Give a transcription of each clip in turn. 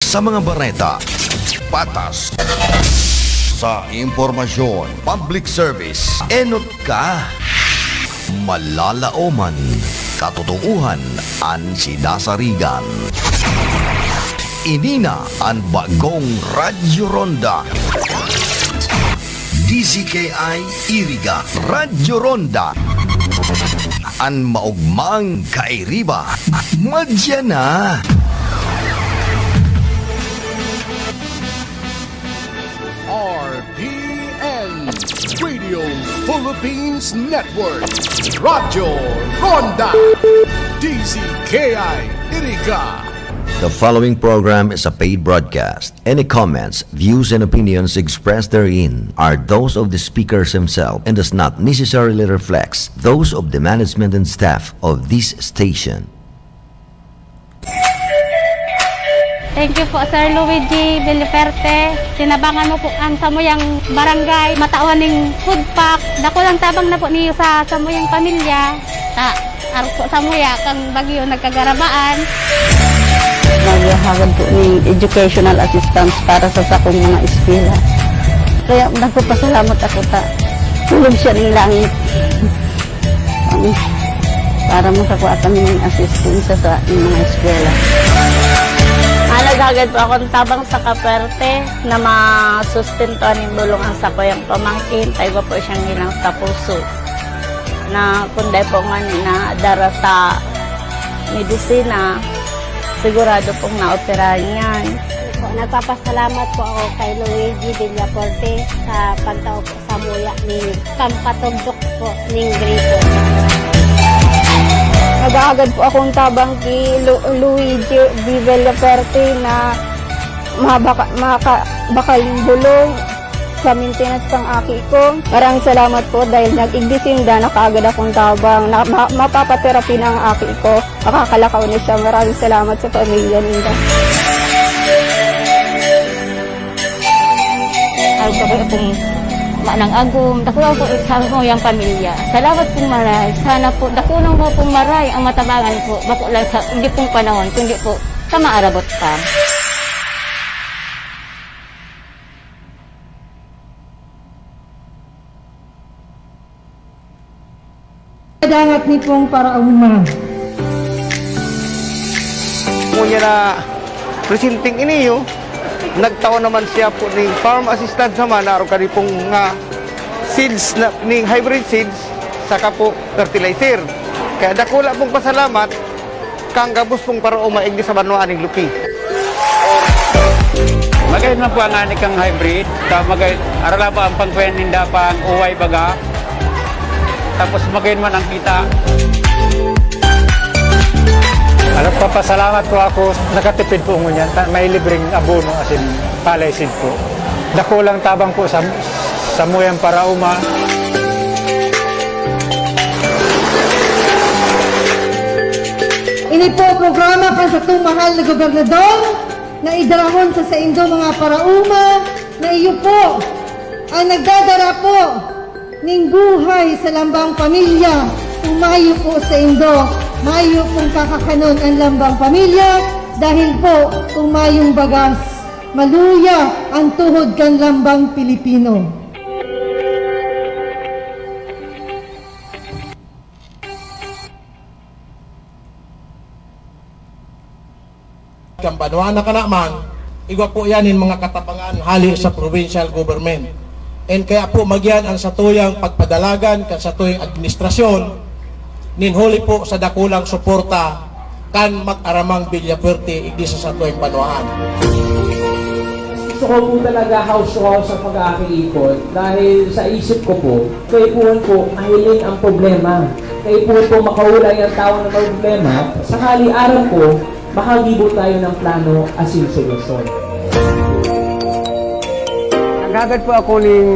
sa mga bareta, patas sa impormasyon, public service, enot ka, malalaoman, katotohanan, an sinasarigan. Inina ang bagong Radyo Ronda. DZKI Iriga Radyo Ronda. An maugmang kairiba. Madya na. RPN Radio Philippines Network. Radyo Ronda. DZKI Iriga. The following program is a paid broadcast. Any comments, views, and opinions expressed therein are those of the speakers himself and does not necessarily reflect those of the management and staff of this station. Thank you po, Sir Luigi Villaperte. Tinabangan mo po ang Samuyang Barangay, matawan ng food pack. Dako lang tabang na po niyo sa Samuyang Pamilya. Samuya, kang bagyo nagkagarabaan. Naghahagan po ng educational assistance para sa sakong mga eskwela. Kaya nagpapasalamat ako tulog siya ng langit. Para makakuha kami ng assistance sa mga eskwela. Naghahagan po akong tabang sa Kaperte na masustentuan ng bulungan sa kuyang pamangkin. Tayo po siyang ilang sa puso. Na kunday po nga na dara sa medisina, sigurado pong na-operahan yan. Nagpapasalamat po ako kay Luigi Villaporte sa pagtao po sa muya ni Pampatugdok po ng Grito. Nag-aagad po akong tabang kay Luigi Villaperte na bakaling bulong sa maintenance pang aki ko. Maraming salamat po dahil nag-igdisinda, nakaagad akong tabang, mapapaterapi ng aki ko. Makakalakaw na siya. Maraming salamat sa pamilya nila. Ako po akong manang agum, dako po sa Samuyang Pamilya. Salamat pong maray. Sana po, dako nang mo pong maray ang matabangan po. Bako lang sa hindi pong panahon, kundi po sa maarabot pa. Dangat ni pong para umma. Ngunya na presinting ini yo, nagtaon naman siya po ng farm assistant sama na ka pong nga seeds na ning hybrid seeds saka po fertilizer. Kaya dakula pong pasalamat kang gabos pong para umaigdi sa banwaan ning luki. Magay na po ang ani kang hybrid, magay arala ba ang pangkuyan ninda pang uway baga. Tapos magayon man ang kita. Nagpapasalamat po ako, nakatipid po ngunyan, may libreng abono as in palay seed po. Dakulang tabang po sa Samuyang Parauma. Ini po programa pa sa itong mahal na gobernador na idarahon sa indo mga parauma na iyo po ang nagdadara po ning buhay sa lambang pamilya. Umayo po sa indo, mayo pong kakakanon ang lambang pamilya dahil po umayong bagas. Maluya ang tuhod kan lambang Pilipino. Kampanwana ka naman, igwa po yanin mga katapangan hali sa provincial government. And kaya po magyan ang satuyang pagpadalagan kan satuyang administrasyon ninhuli po sa dakulang suporta kan mag-aramang Villaperte igdi sa satuyang panuan. Gusto ko po talaga house to house ang pag-aakilikot dahil sa isip ko po, kayo po mahiling ang problema. Kayo po makaulay ang tao na may problema. Sakali araw po, makagibo tayo ng plano as in solusyon. Nagagad po ako ng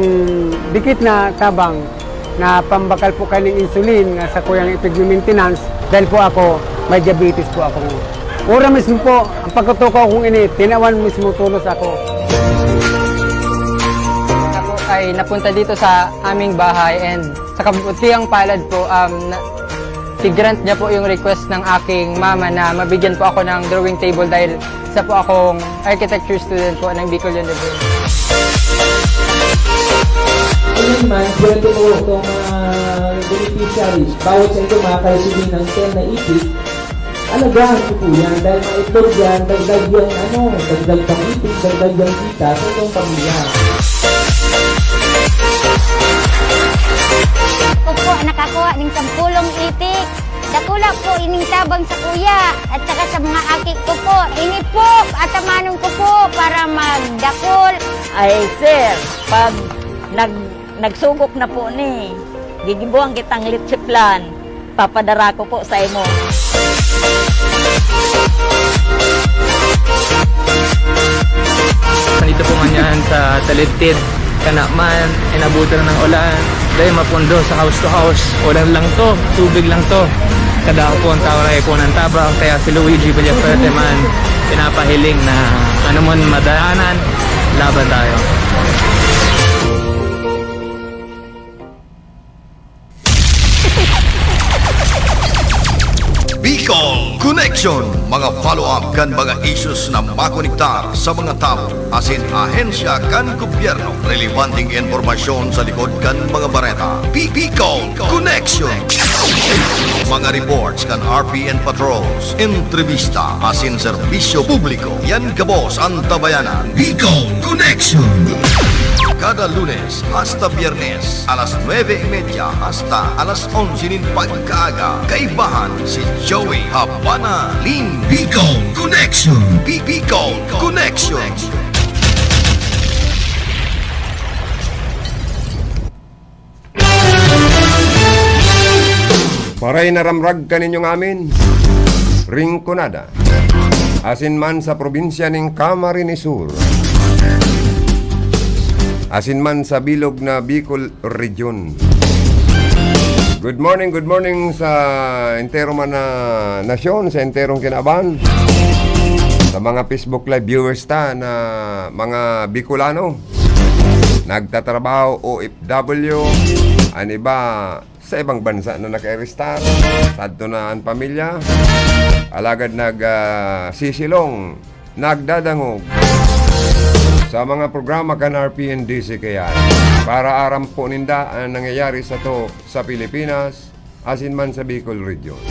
dikit na tabang na pambakal po kayo ng insulin sa kuyang ipig maintenance dahil po ako may diabetes po ako. Ura mismo po, ang pagkatukaw kong ini, tinawan mismo tulos ako. Ako ay napunta dito sa aming bahay and sa kabutiang palad po, grant niya po yung request ng aking mama na mabigyan po ako ng drawing table dahil isa po akong architecture student po ng Bicol University. Ayun naman, swerte po itong beneficiaries. Bawat sa ito makakareceive ng 10 na ipit. Alagahan ko po yan dahil maitlog yan, dagdag yung dagdag pang ipit, dagdag yung kita sa itong pamilya. Ako po nakakuha ng 10 itik. Dakula po ining tabang sa kuya at saka sa mga aki ko po. Ini po at amanong ko po para magdakol. Ay, sir, pag nagsugok na po ni, gigibuang kitang litsiplan, papadara ko po sa imo. Nandito po nga yan sa Talitid, Kanaman, inabutan ng ulan. Dahil mapundo sa house to house. Ulan lang to, tubig lang to. Kada po ang tawaray po ng tabang. Kaya si Luigi Villaferte man, pinapahiling na ano man madaanan, laban tayo. Bicol Connection, mga follow-up kan mga issues na makonektar sa mga tao, asin ahensya kan gobyerno, relevanteng informasyon sa likod kan mga bareta. Bicol Connection, mga reports kan RPN patrols, entrevista, asin serbisyo publiko, yan kabos ang tabayanan. Bicol Connection, kada Lunes hasta Biyernes, alas 9:30 hasta alas 11 nin pagkaaga. Kaibahan si Joey Habana Ling. Bicol Connection. Bicol Connection. Maray naramrag kaninyong amin. Ringkonada. Asin man sa probinsya ng Camarines Sur. Asin man sa bilog na Bicol Region. Good morning sa entero man na nasyon, sa enterong kinaban. Sa mga Facebook Live viewers ta na mga Bicolano. Nagtatrabaho OFW, ani ba sa ibang bansa na naka-restar, sadto na ang pamilya, alagad sisilong, nagdadangog sa mga programa kan RPNDC kaya para aram po ninda ang nangyayari sa to sa Pilipinas, asin man sa Bicol Region.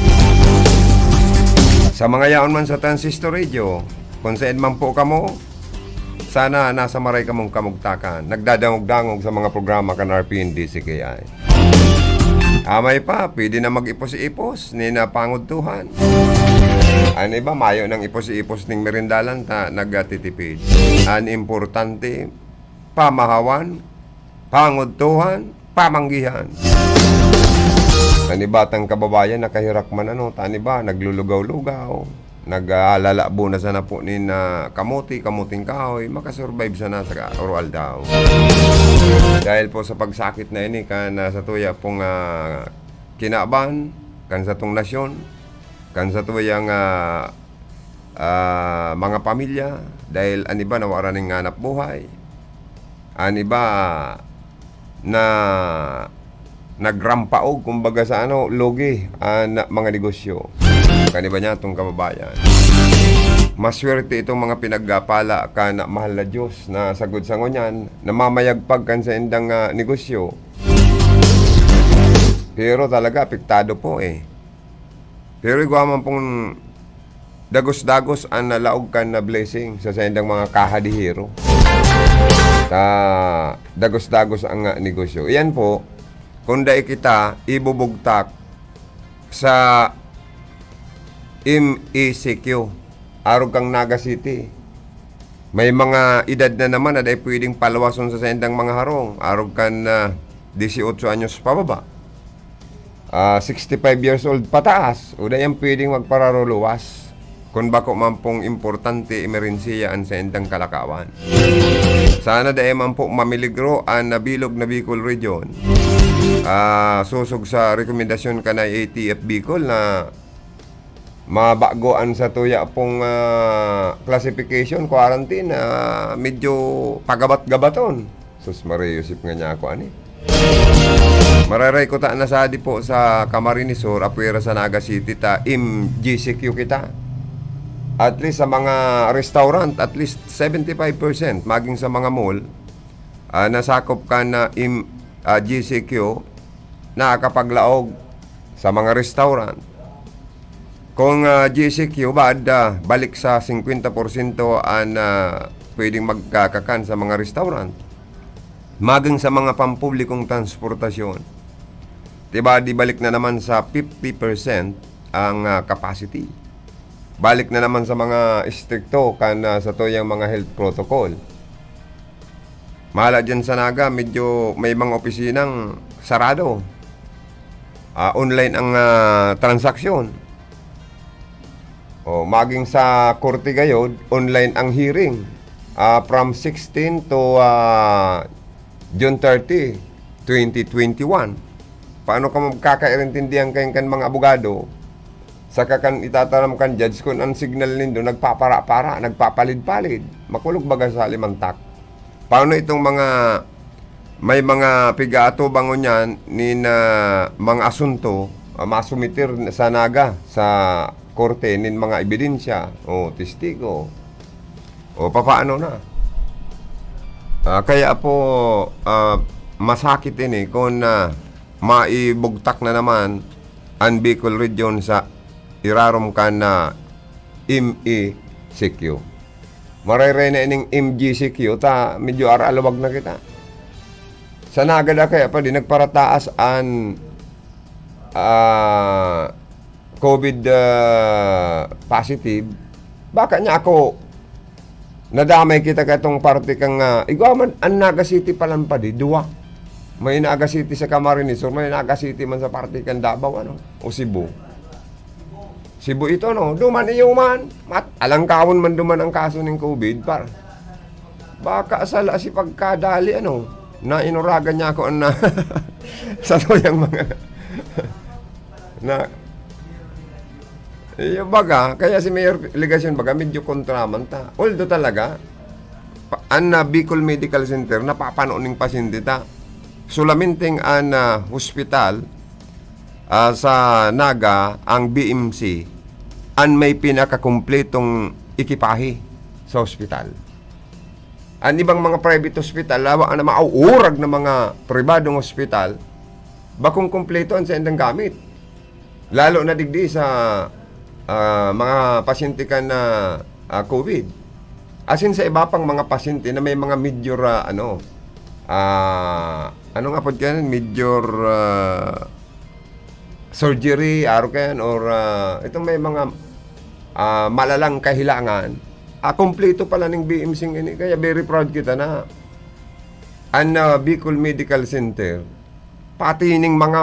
Sa mga yaon man sa Transistor Radio, kung saan man po kamo, sana nasa maray kamong kamugtakan, nagdadangog-dangog sa mga programa kan RPNDC kaya. Amay pa, pwede na mag-ipos-ipos ni napangutuhan. Ano ba, mayo ng ipos-ipos ning merindalan ta nagatitipid. Ang importante, pamahawan, pangutuhan, pamanggihan. Tani batang kababayan nakahirak man tani ba, naglulugaw-lugaw. Nag-alalabo na sana po ni na kamuting kahoy, makasurvive sana sa oral daw. Dahil po sa pagsakit na ini kan sa tuya pong kinaban, kan sa tong nasyon, kan sa tuyang mga pamilya, dahil ani ba nawara ning hanap buhay, ani ba na nagrampaog kumbaga sa logi mga negosyo. Kaniba niya itong kababayan. Maswerte itong mga pinaggapala ka na mahal na Diyos na sagod sa ngunyan, namamayagpag kan sa indang negosyo. Pero talaga, apektado po Pero iguaman pong dagos-dagos ang nalaog kan na blessing sa indang mga kahadihiro. Dagos-dagos ang negosyo. Iyan po, kung dahil kita ibubugtak sa MECQ, arog kang Naga City. May mga edad na naman na dahil pwedeng palawason sa sendang mga harong. Arog kan 18 anyos pababa. 65 years old pataas. O dahil pwedeng magpararuluwas. Kung bako man pong importante emerhensiya ang sendang kalakawan. Sana dahil man po mamiligro ang nabilog na Bicol Region. Susog sa rekomendasyon ka na ATF Bicol na mabagoan sa tuya pong classification, quarantine, medyo pagabat-gabaton. Sus Maria Yusip nga niya ako, Mararay ko ta na sadi po sa Camarines Sur, apwera sa Naga City ta, GCQ kita. At least sa mga restaurant, at least 75%, maging sa mga mall, nasakop ka na GCQ, nakakapaglaog sa mga restaurant. Kung GCQ, balik sa 50% pwedeng magkakakan sa mga restaurant. Maging sa mga pampublikong transportasyon. Diba, di balik na naman sa 50% ang capacity. Balik na naman sa mga stricto sa toyang mga health protocol. Mahala dyan sa Naga, medyo may mga opisinang sarado. Online ang transaksyon. Maging sa korte gayod, online ang hearing. From 16 to June 30, 2021. Paano ka magkakairintindihan kayo kan mga abogado? Saka kan itataram kan judge kung ang signal nindo nagpapara-para, nagpapalid-palid. Makulog baga sa limantak. Paano itong may mga pigato bango niyan ni mga asunto masumitir sa Naga sa korte nin mga ebidensya o testigo o papaano na. Kaya po masakit ini kung maibugtak na naman ang Bicol Region sa irarom ka na MECQ. Marayray na ining MGCQ ta medyo alawag na kita. Sa Naga na kaya pa di nagparataas ang COVID positive. Baka niya ako nadamay kita katong parte kang igaman ang Naga City palang pa di duwa. May Naga City sa Camarines Sur, may Naga City man sa parte kan Davao o Cebu. Cebu ito duman iyo man. Alangkawon man duman ang kaso ng COVID par. Baka asala si pagkadali na inuragan niya ako na sa toyang mga na baga, kaya si Mayor Legasyon baga medyo kontraman ta. Although talaga Bicol Medical Center napapanood ng pasyente ta. Sulaminting hospital sa Naga ang BMC may pinakakumpletong ekipahe sa hospital. Ang ibang mga private hospital, lawa na mauurag na mga pribadong hospital, bakong kumpleto ang sa endang gamit. Lalo na digdi sa mga pasyente ka na COVID. Asin sa iba pang mga pasyente na may mga major ano nga po yan? Major surgery, or itong may mga malalang kahilangan. Kompleto pala ng BMC ini. Kaya very proud kita na ang Bicol Medical Center, pati ning mga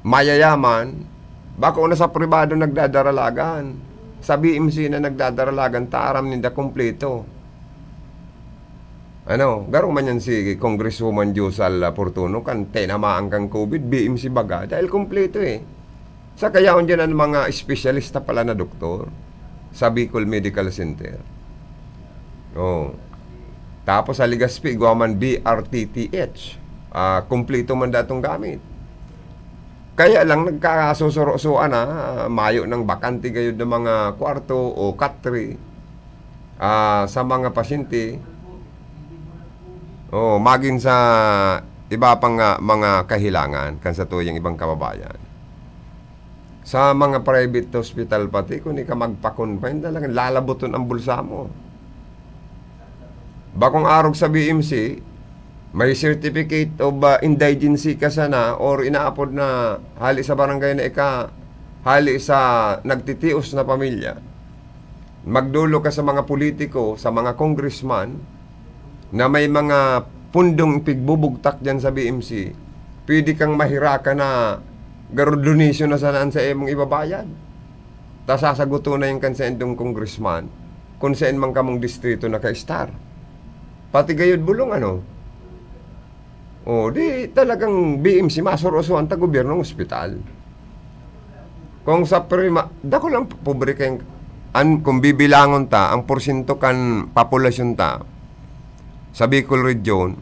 mayayaman, bako na sa pribado nagdadaralagan, sa BMC na nagdadaralagan, taram ninda kompleto. Garong man yan si Congresswoman Josal Portuno kan tenamaan kang COVID, BMC baga, dahil kompleto Sa kayaon dyan ang mga espesyalista pala na doktor sa Bicol Medical Center. Tapos sa Legazpi, guwaman BRTTH. Kompleto man datong gamit. Kaya lang nagkakasusurosuan mayo ng bakante gayud ng mga kwarto o katri sa mga pasyente. Maging sa iba pang mga kahilangan kan sa tuyang ibang kababayan. Sa mga private hospital pati, kung di ka magpa-confine, talagang lalabuton ang bulsa mo. Bakong arog sa BMC, may certificate of indigency ka sana or inaapod na hali sa barangay na hali sa nagtitios na pamilya. Magdulo ka sa mga politiko, sa mga congressman, na may mga pundong pigbubugtak dyan sa BMC, pwede kang mahiraka na garo donation na sanaan sa emong ibabayad. Ta sasaguto na yung kansendong congressman kung saan man kamong distrito na ka-star. Pati gayud bulong di talagang BMC masurosuan ta gobyernong ospital. Kung sa dako lang pobre kayong kung bibilangon ta ang porsyento kan populasyon ta sa Bicol Region,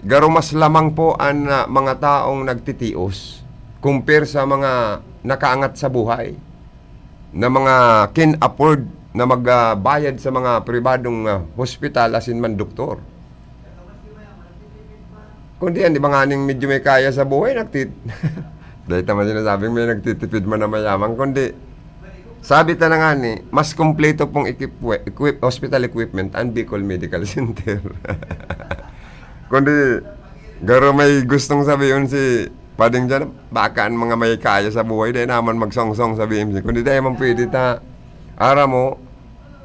garo mas lamang po ang mga taong nagtitios compare sa mga nakaangat sa buhay na mga can afford na magbayad sa mga pribadong hospital asin man doktor. Kundi yan, di ba nga medyo may kaya sa buhay, dahil naman sinasabing may nagtitipid man na mayaman, kundi sabi ta na nga ni, mas kompleto pong hospital equipment ang Bicol Medical Center. Kundi, garo may gustong sabihin si Pading dyan, baka ang mga may kaya sa buhay, dahil naman magsongsong sa BMC. Kundi dahil man pwede ta, ara mo,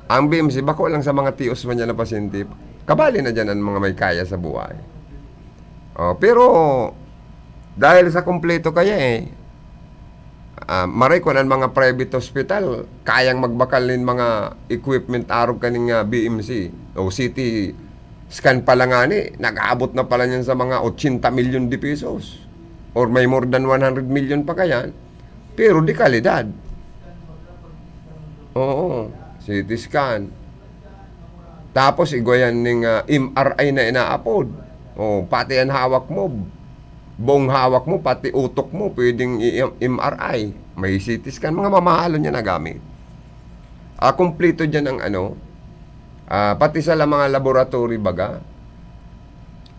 ang BMC, bako lang sa mga tios man yan na pasyente, kabali na dyan ang mga may kaya sa buhay. Pero, dahil sa kompleto kaya maray ko ng mga private hospital, kayang magbakalin mga equipment arog kaning BMC o CT scan pa lang nag-aabot na pala niyan sa mga 80 million de pesos or may more than 100 million pa kaya, pero di kalidad. Oo, CT scan. Tapos igoyan ng MRI na inaapod. Pati ang hawak mo, buong hawak mo, pati utok mo, pwedeng MRI. May CT scan, mga mamahalo niya na gamit. Kompleto dyan ang pati sa mga laboratory baga,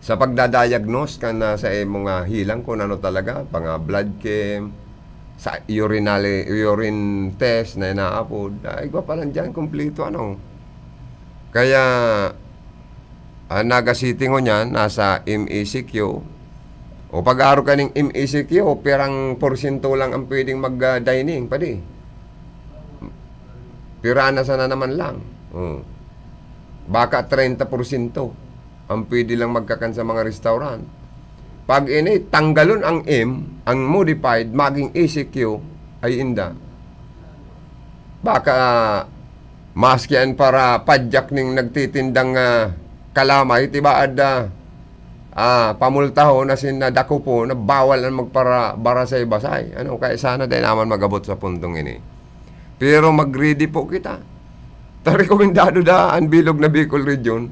sa pagdadiagnose ka na sa mga hilang kung ano talaga, pang blood chem, sa urine test na inaapod, iba pa lang dyan, kompleto Kaya, naga-sitting ko niyan, nasa MECQ, o pag-aro ka ng MECQ, perang porsyento lang ang pwedeng mag-dining, pwede. Pirana sana naman lang. Baka 30% ang pwede lang magkakan sa mga restaurant. Pag tanggalon ang M, ang modified, maging ECQ, ay inda. Baka maskian para padyak ning nagtitindang kalamay, tibaad pamultaho na sinadako po na bawal ang magbarasay basay. Kaya sana dahil naman magabot sa puntong ini. Pero mag-ready po kita. Rekomendado ang bilog na Bicol Region,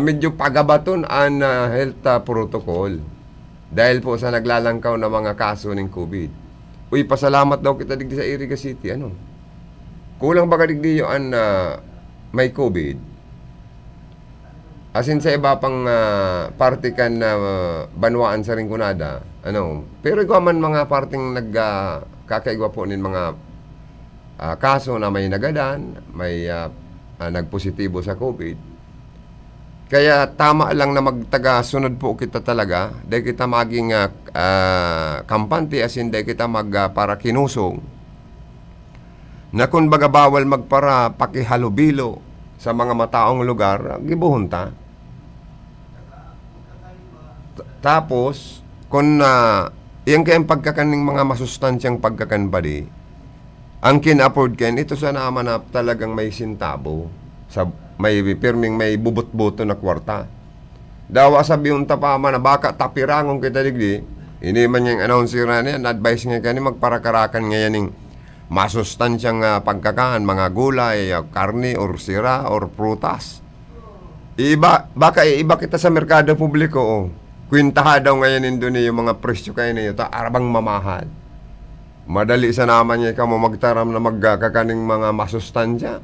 medyo pagabaton ang health protocol dahil po sa naglalangkaw na mga kaso ng COVID. Pasalamat daw kita digdi sa Iriga City. Kulang baka digdi yung may COVID. Asin sa iba pang partikan na banwaan sa Rinconada, pero ikaw man mga parting nagkakaigwa po nin mga kaso na may nagadan, may nagpositibo sa COVID. Kaya tama lang na magtaga-sunod po kita talaga, dahil kita maging kampante, asin dahil kita para kinusong, na kung baga bawal magpara pakihalubilo sa mga mataong lugar, gibuhunta. Tapos, kung yan kayang pagkakaning mga masustansyang pagkakanbadi, ang kin-afford kayo, ito sa naman na talagang may sintabo, may pirming may bubot-buto na kwarta. Dawa sabi yung tapama na baka tapirangong kita digdi, ini man yung announcer na yan, advice nga kani magparakarakan ngayon ng masustansyang pagkakaan, mga gulay, karne, or sira, or prutas. Baka iba kita sa merkado publiko, kwintaha daw ngayon Indonesia yung mga presyo kayo na yun, arabang mamahal. Madali sa naman niya ka mo magtaram na magkakaning mga masustansya.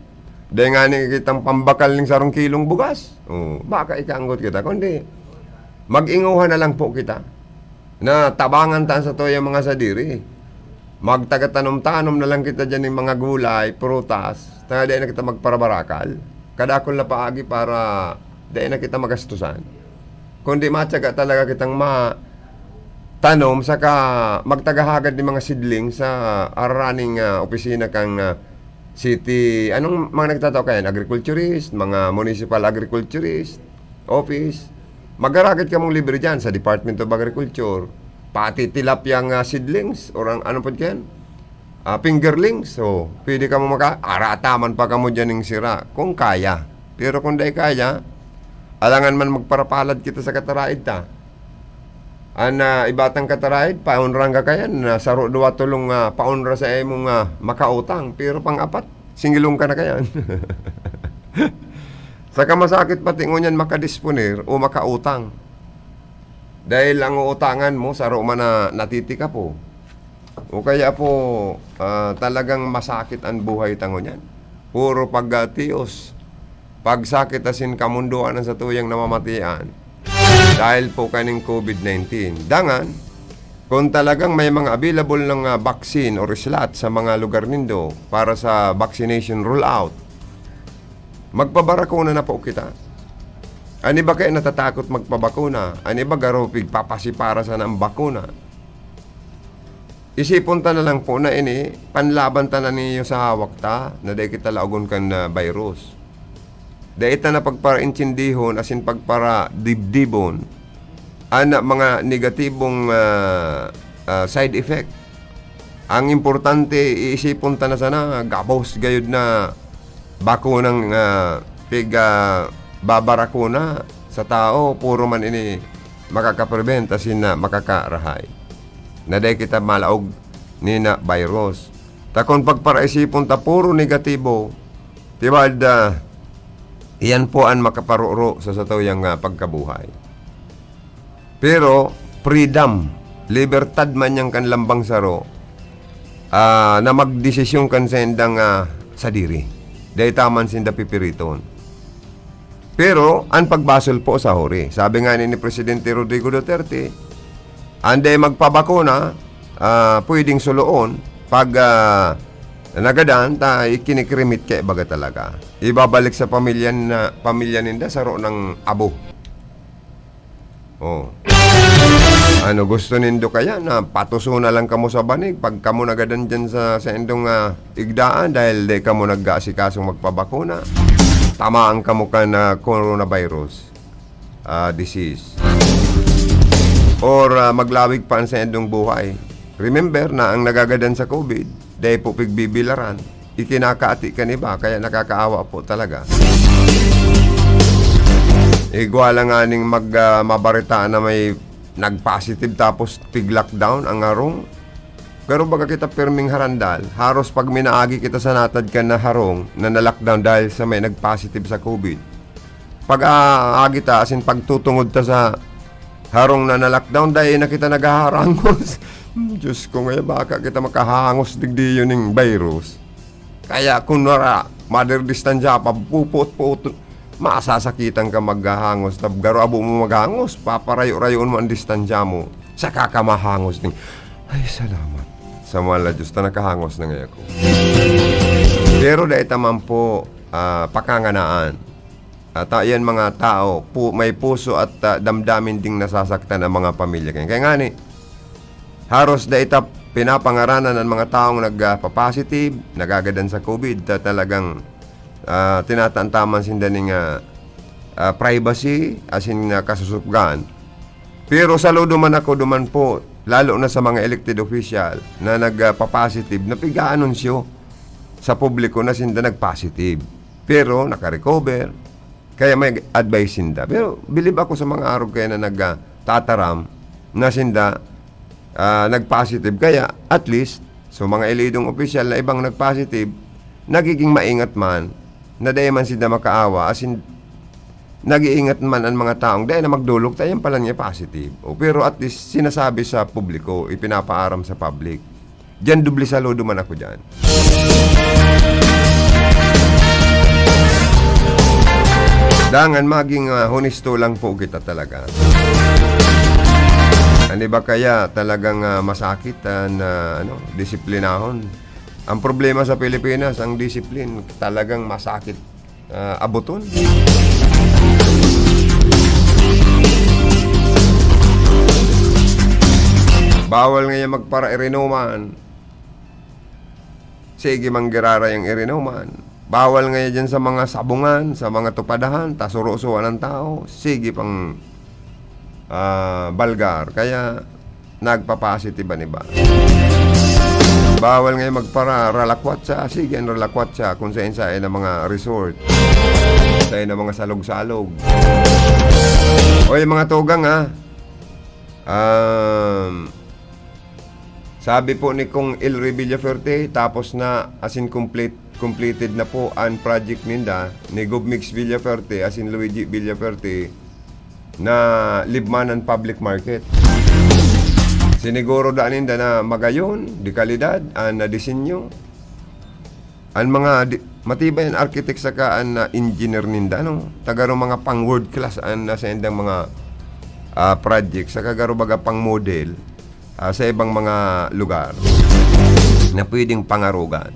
Dahil nga kitang pambakal ng 1 kilong bugas. Baka ikaanggot kita. Kundi, mag-inguhan na lang po kita na tabangan ta sa to yung mga sadiri. Magtagatanom-tanom na lang kita dyan ng mga gulay, prutas. Dahil na kita magparabarakal. Kadakol na paagi para dahil na kita magastusan. Kundi matyaga talaga kitang tanom saka magtagahagad ng mga sidling sa araning opisina kang city, anong mga nagtataw kayo? Agriculturist, mga municipal agriculturist, office. Mag-aragad ka mong libre dyan sa Department of Agriculture. Pati tilapyang seedlings, or ano po dyan? Fingerlings. So, pwede ka mo arataman pa ka mo dyan ng sira, kung kaya. Pero kung di kaya, alangan man magparapalad kita sa kataraid ta. Ibatang kataraid, paunrang ka kayan, saro duwa tulong paunra sa imong makautang, pero pang-apat, singilong ka na kayan. Saka masakit pati ngunyan makadisponer o makautang. Dahil ang uutangan mo sa Roma na natitika po. O kaya po talagang masakit ang buhay tango niyan. Puro pagtios. Pagsakit asin kamunduan ang sa tuyang namamatian. Dahil po kaning COVID-19. Dangan, kung talagang may mga available ng vaccine or slot sa mga lugar nindo para sa vaccination rollout, magpabarakuna na po kita. Ani ba kayo natatakot magpabakuna? Ani ba garopig papasipara sa ng bakuna? Isipon ta na lang po na ini, panlaban ta na niyo sa hawak ta, na dahi kita laugon kan virus. Dahi ta na pagpara-intindihon, asin pagpara dibdibon, ana mga negatibong side effect. Ang importante, iisipon ta na sana, gabos gayud na bakunang babarakuna sa tao, puro man ini makakaprevent asin na makakarahay. Na dahi kita malaog ni na virus. Takon pagparaisipon ta puro negatibo, tibad iyan po ang makaparuro sa satuyang pagkabuhay. Pero freedom, libertad man yang kan lambang saro, na magdesisyon kan sendang sa diri. Dahi taman sinda pipiriton. Pero ang pagbasol po sa huri. Sabi nga ni Presidente Rodrigo Duterte, anday magpabakuna, pwedeng suloon pag nagadan ta ikinikrimit kay baga talaga. Ibabalik sa pamilya ninda saro ng abo. Oh. Ano gusto nindo kaya na patuso na lang kamo sa banig pag kamo nagadan dyan sa indong igdaan dahil di kamo nag-aasikasong magpabakuna. Tamaan kamo ka na coronavirus disease. Or maglawig pa sa endong buhay. Remember na ang nagagadan sa COVID, dahil po pigbibilaran, ikinakaati ka niba, kaya nakakaawa po talaga. Igwala nga ning mabaritaan na may nag-positive tapos pig-lockdown ang arong. Pero baga kita pirming harandal, haros pag minaagi kita sa natad ka na harong na na-lockdown dahil sa may nag-positive sa COVID. Pag aagi ta, asin pagtutungod ta sa harong na na-lockdown dahil na kita naghaharangos. Diyos ko ngayon, baka kita makahangos digdi yun ng virus. Kaya kung nara, mother distansya pa, pupot-pupot, masasakitan ka maghahangos. Garo abo mo maghangos, paparayo-rayoon mo ang distansya mo. Saka ka mahangos din. Ay, salamat. Sa mala Diyos na nakahangos na ngayon ko. Pero dahil taman po, pakanganaan. At yan mga tao, may puso at damdamin ding nasasaktan ang mga pamilya. Kaya nga ni, haros da ita pinapangaranan ng mga taong nagpa-positive, nagagadan sa COVID, talagang tinatantaman sinda ng privacy, asin kasusupgan. Pero sa duman ako, duman po, lalo na sa mga elected official na nagpa-positive, napiga-anunsyo sa publiko na sinda nag-positive. Pero naka-recover, kaya may advice sinda. Pero bilib ako sa mga araw kaya na nagtataram na sinda nag-positive. Kaya at least, so mga elidong opisyal na ibang nag-positive, nagiging maingat man, na dahil man sinda makaawa, as in, nag-iingat man ang mga taong dahil na magdulog, tayo pala niya positive. Pero at least, sinasabi sa publiko, ipinapaaram sa public. Diyan, dubli saludo man ako dyan. Dangan, maging honesto lang po kita talaga. Ano ba kaya talagang masakit na disiplinahon? Ang problema sa Pilipinas, ang disiplin, talagang masakit abuton. Bawal ngayon magpara-irinuman. Sige, manggirara yung irinuman. Bawal ngayon dyan sa mga sabungan, sa mga tupadahan, tasuro-suan ng tao. Sige, pang balgar. Kaya, nagpa-positive ba? Bawal ngayon magpara-ralakwatsa. Sige, ang ralakwatsa kung saan-saan ng mga resort. Saan ng mga salog-salog. O yung mga tugang sabi po ni Kong Elry Villaferte, tapos na asin completed na po ang project ninda ni Gov. Mix Villaferte asin Luigi Villaferte. na libmanan public market. Siniguro daan ninda na magayon, di kalidad, na disenyo. Ang mga matibay ang architect saka ang engineer ninda, no? Tagaro mga pang world class sa indang mga project, saka garo baga pang model sa ibang mga lugar na pwedeng pangarugan.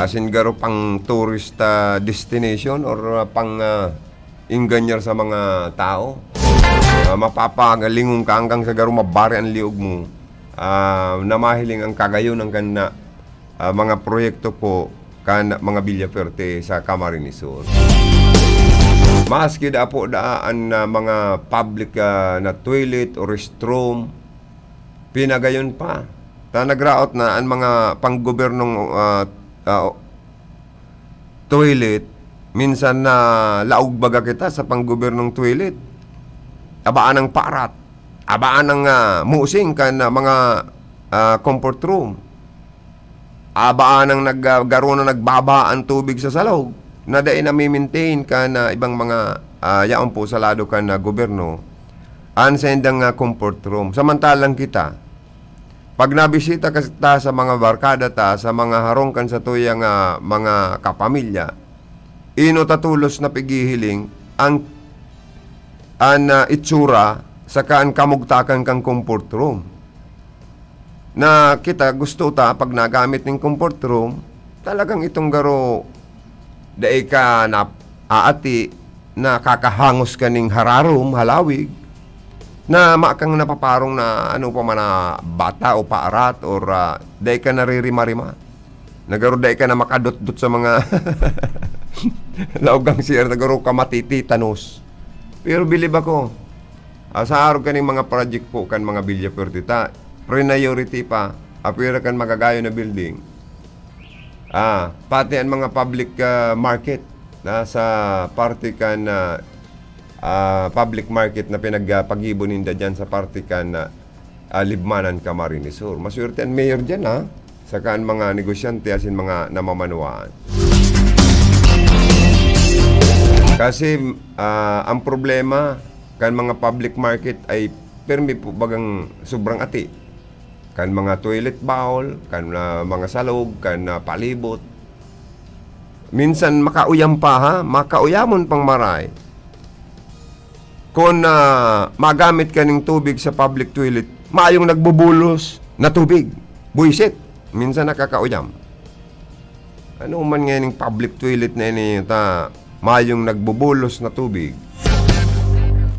As in garo pang tourist destination or pang inganyer sa mga tao. Mapapagalingon ka hanggang sa garo mabari ang liog mo. Namahiling ang kagayon ng kana mga proyekto po kan mga Villaferte sa Camarines Sur. Maski da po daan na mga public na toilet o restroom, pinagayon pa. Nagraot na ang mga panggobernong toilet, minsan na laog baga kita sa panggobernong toilet. Abaan ng parat, abaan ng musing kan mga comfort room. Abaan ng naggaro na nagbaba ang tubig sa salog na dahil nami-maintain ka na ibang mga yaon po salado ka na gobyerno ang sendang comfort room. Samantalang kita, pag nabisita ka sa mga barkada sa mga harongkan sa tuyang mga kapamilya, inotatulos na pigihiling ang itsura sa kaan kamugtakan kang comfort room. Na kita gusto pag nagamit ng comfort room, talagang itong garo dahil ka na aati na kakahangos ka ning hararom, halawig, na makang napaparong na ano pa man na bata o paarat or dahil ka naririma-rima. Nagaro dahil ka na makadot-dot sa mga laugang siya, nagaro ka matititanos. Pero bilib ako, sa araw kaning mga project po kan mga Villaferte priority pa, apira kan magagayo na building. Pati ang mga public market sa party kan public market na pinagpag-ibon ninda dyan sa party kan libmanan Camarines Sur. Maswerte ang mayor dyan saka ang mga negosyante asin mga namamanuaan. Kasi ang problema kan mga public market ay permi po bagang sobrang ati. Kan mga toilet bowl, kan mga salog, kan palibot. Minsan makauyam pa makauyamon pang maray. Kung magamit ka ng tubig sa public toilet, maayong nagbubulos na tubig. Buisit. Minsan nakakauyam. Ano man ngayon public toilet na ini maayong nagbubulos na tubig.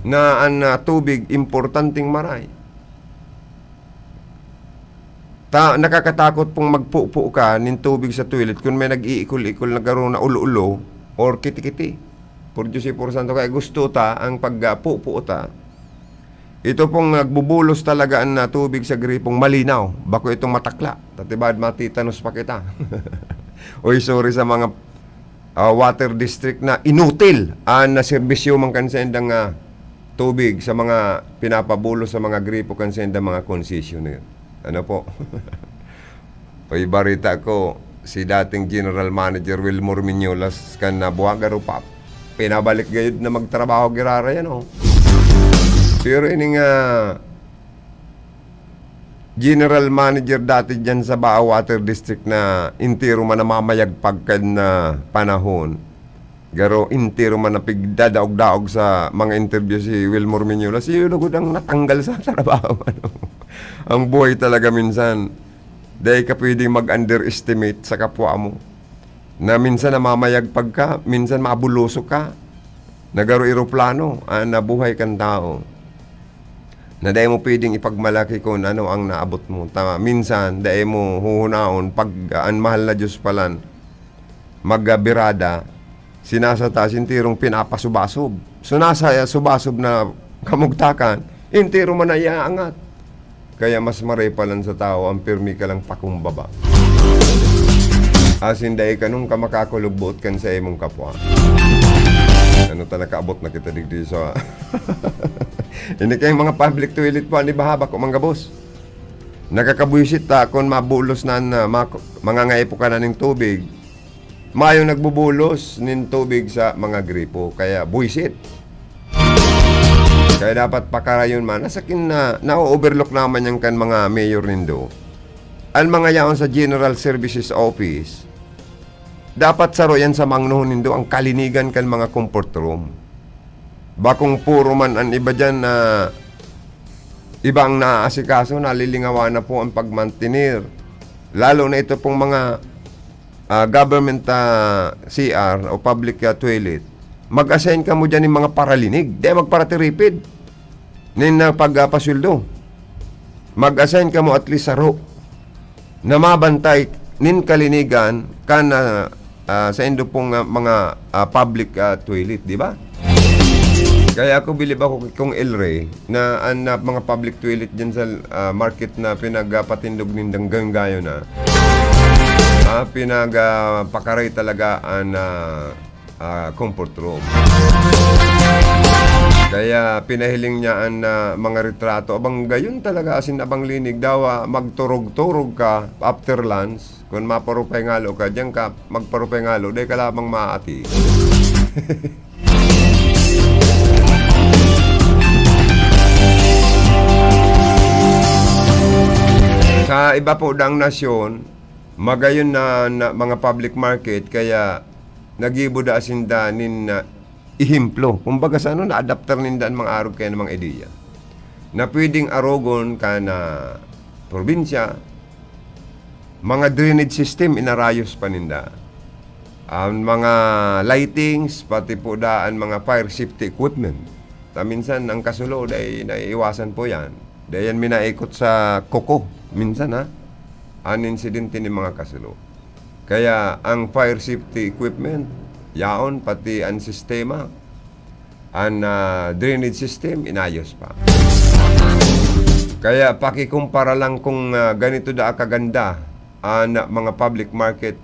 Na ang tubig importanteng maray. Nakakatakot pong magpupo ka ng tubig sa toilet kung may nag-iikol-ikol na garo na ulo-ulo or kiti-kiti. Por Diyos porsanto kaya gusto ang pagpupo ito pong nagbubulos talaga ang tubig sa gripong malinaw. Bako itong matakla. Tatibad matitanos pa kita. Oy, sorry sa mga water district na inutil na serbisyo mang kansendang tubig sa mga pinapabulos sa mga gripo kansendang mga concessionaire. Ano po? Oy, barita ko, si dating General Manager Wilmore Miñolas kan na buwagaro pa. Pinabalik gayud na magtrabaho girara yan, Pero ining General Manager dati dyan sa Bao Water District na intiro man na mamayagpag na panahon. Garo intiro man na pigdadaog-daog sa mga interview si Wilmore Miñolas. Yun ang natanggal sa trabaho. Ang buhay talaga minsan, dahil ka pwedeng mag-underestimate sa kapwa mo. Na minsan namamayagpag ka, minsan mabulusok ka. Nagaro eroplano, nabuhay kang tao. Na dahil mo pwedeng ipagmalaki kung ano ang naabot mo. Minsan, dahil mo huhunaon, pag ang mahal na Diyos palan, magbirada, sinasata, sintirong pinapasubasob. So nasa subasob na kamugtakan, intiro man na iaangat. Kaya mas marepalan sa tao ang pirmi ka lang pakumbaba. Asin dahil ka nung kamakakulubot kan sa imong kapwa. Ano talaga abot na kita digdi sa hindi kayong mga public toilet po ni bahaba ko mga boss. Nakakabuisit kung mabulos na mga ngaipo ka na ng tubig. Mayong nagbubulos ng tubig sa mga gripo. Kaya buisit. Kaya dapat pakarayon man. Nasakin na, na-overlook naman yung kan mga mayor nindo. Ang mga yaon sa General Services Office, dapat saro yan sa mangnuhon nindo ang kalinigan kan mga comfort room. Bakong puro man ang iba dyan na ibang naaasikaso, nalilingawan na po ang pagmantinir. Lalo na ito pong mga government CR o public toilet. Mag-assign ka mo dyan ng mga paralinig. Di magparatiripid. Nin na pagpasweldo. Mag-assign ka mo at least saro na mabantay nin kalinigan kan sa indo pong mga public toilet, di ba? Kaya ako bilib ako kung El Rey na ang mga public toilet dyan sa market na pinagpatindog nindang gayo na pinagpakaray talaga ang comfort room. Kaya pinahiling niya ang mga retrato. Abang gayon talaga, asin abang linig daw, magturog-turog ka after lunch. Kung maparupay ngalo ka, diyan ka magparupay ngalo, dahil ka lamang maati. Sa iba po dang nasyon, magayon na mga public market, kaya nagibo da asinda nin ihimplo. Kumbaga sa na-adapter ninda ang mga arog kaya ng mga ideya. Na pwedeng arogon ka na probinsya, mga drainage system inarayos pa ninda. Ang mga lightings, pati po daan mga fire safety equipment. Minsan ang kasulo, naiiwasan po yan. Dahil yan minaikot sa koko. Minsan ang insidente ni mga kasulo. Kaya ang fire safety equipment, yaon, pati ang sistema, ang drainage system, inayos pa. Kaya pakikumpara lang kung ganito da kaganda ang mga public market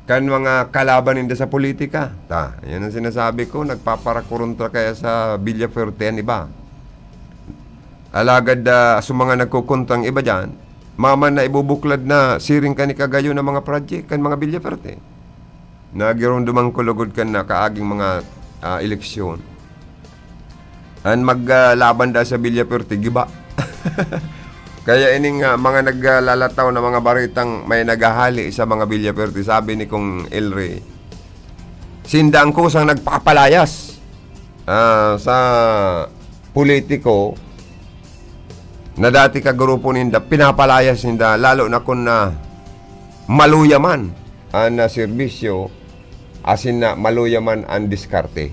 kan mga kalaban nila sa politika. Yan ang sinasabi ko, nagpaparakuruntra kaya sa Villafuerte yan iba. Alagad sa mga nagkukuntang iba dyan, mama na ibubuklad na siring ka ni kagayo ng mga project kan mga Villafuerte. Nagirundumang kulugod kan na kaaging mga eleksyon. An maglaban da sa Villafuerte, giba. Kaya ining mga naglalataw na mga baritang may naghahali sa mga Villafuerte, sabi ni Kong El Rey, sinda ang kusang nagpapalayas sa politiko na dati ka grupo ninda, pinapalayas ninda, lalo na kung maluyaman ang serbisyo, asin na maluyaman ang diskarte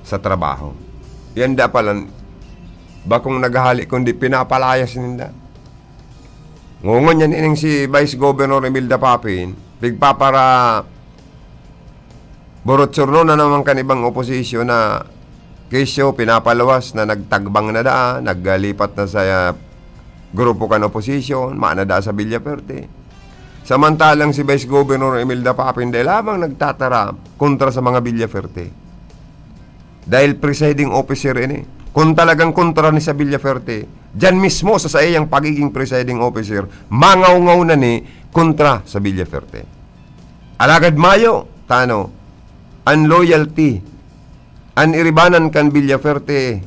sa trabaho. Yan da pala, bakong naghahali kundi pinapalayas ninda. Ngungon yan ining si Vice Governor Imelda Papin, pigpapara borotsurno na naman kanibang oposisyon na kesyo pinapalawas na nagtagbang na daa, naglipat na sa grupo kan oposisyon, maana daa sa Villafuerte. Samantalang si Vice Governor Imelda Papin dahil lamang nagtatara kontra sa mga Villafuerte. Dahil presiding officer ini, kung talagang kontra ni sa Villafuerte, dyan mismo sa iyang pagiging presiding officer, mangaw-ngaw na ni kontra sa Villafuerte. Alagad mayo, ang loyalty, ang iribanan kan Villafuerte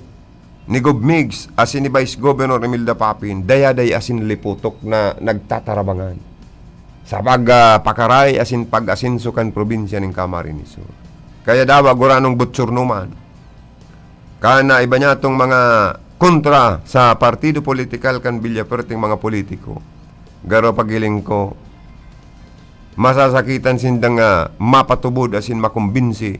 ni Gobmigs asin ni Vice Governor Imelda Papin, dayaday asin liputok na nagtatarabangan sa pagpakaray asin pag-asinso kan probinsya ng Camarines Sur. Kaya dawa guranong butsurnuman, kana iba niya itong mga kontra sa partido politikal kan Villafuerte mga politiko. Garo pagiling ko, masasakitan sindang mapatubod asin makumbinsi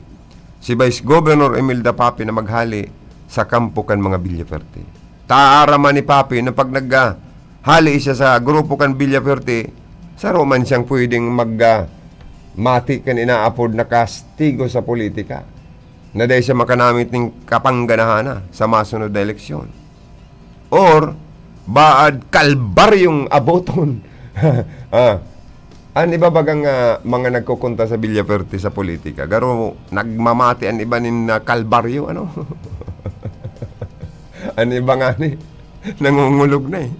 si Vice Governor Imelda Papin na maghali sa kampo kan mga Villafuerte. Taaraman ni Papin na pag naghali siya sa grupo kan Villafuerte, sa roman siyang pwedeng mati kan inaapod na kastigo sa politika na dahil siya makanamit ng kapangganahan sa masunod na eleksyon. Or, baad kalbaryong aboton. An iba bagang mga nagkukunta sa Villafuerte sa politika, garo nagmamati an iba nin kalbaryo, ano? An iba nga ni, nangungulog na eh.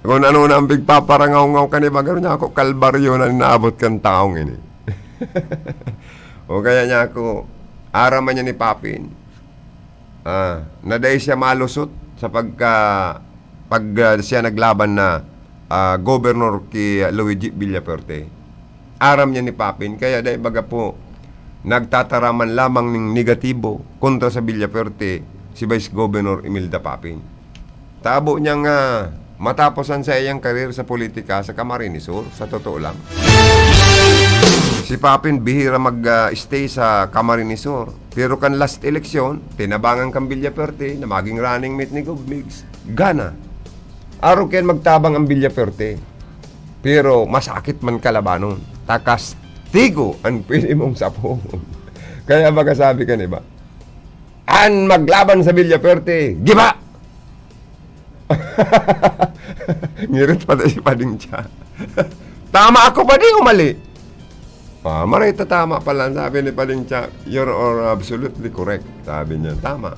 Kung ano na ang bigpaparangaw-ngaw ka ni ba, garo niya ako kalbaryo na naabot kang taong ini. O kaya niya ako, araman niya ni Papin, naday siya malusot sa pag siya naglaban na Governor kay Luigi Villafuerte. Aram niya ni Papin, kaya dahil baga po nagtataraman lamang ng negatibo kontra sa Villafuerte si Vice Governor Imelda Papin. Tabo niyang mataposan sa iyang karir sa politika sa Camarines Sur, sa totoo lang. Si Papin bihira mag-stay sa Camarines Sur. Pero kan last election, tinabangan kang Villafuerte na maging running mate ni Gobmigs. Gana. Araw kayo magtabang ang Villafuerte. Pero masakit man kalabanon. Takastigo ang pwede mong sapong. Kaya baga sabi ka, diba? An maglaban sa Villafuerte, giba! Ngirit pa si Pading Cha. Tama ako ba di o mali? Marita tama pala, sabi ni Pading Cha. You're absolutely correct. Sabi niya, tama.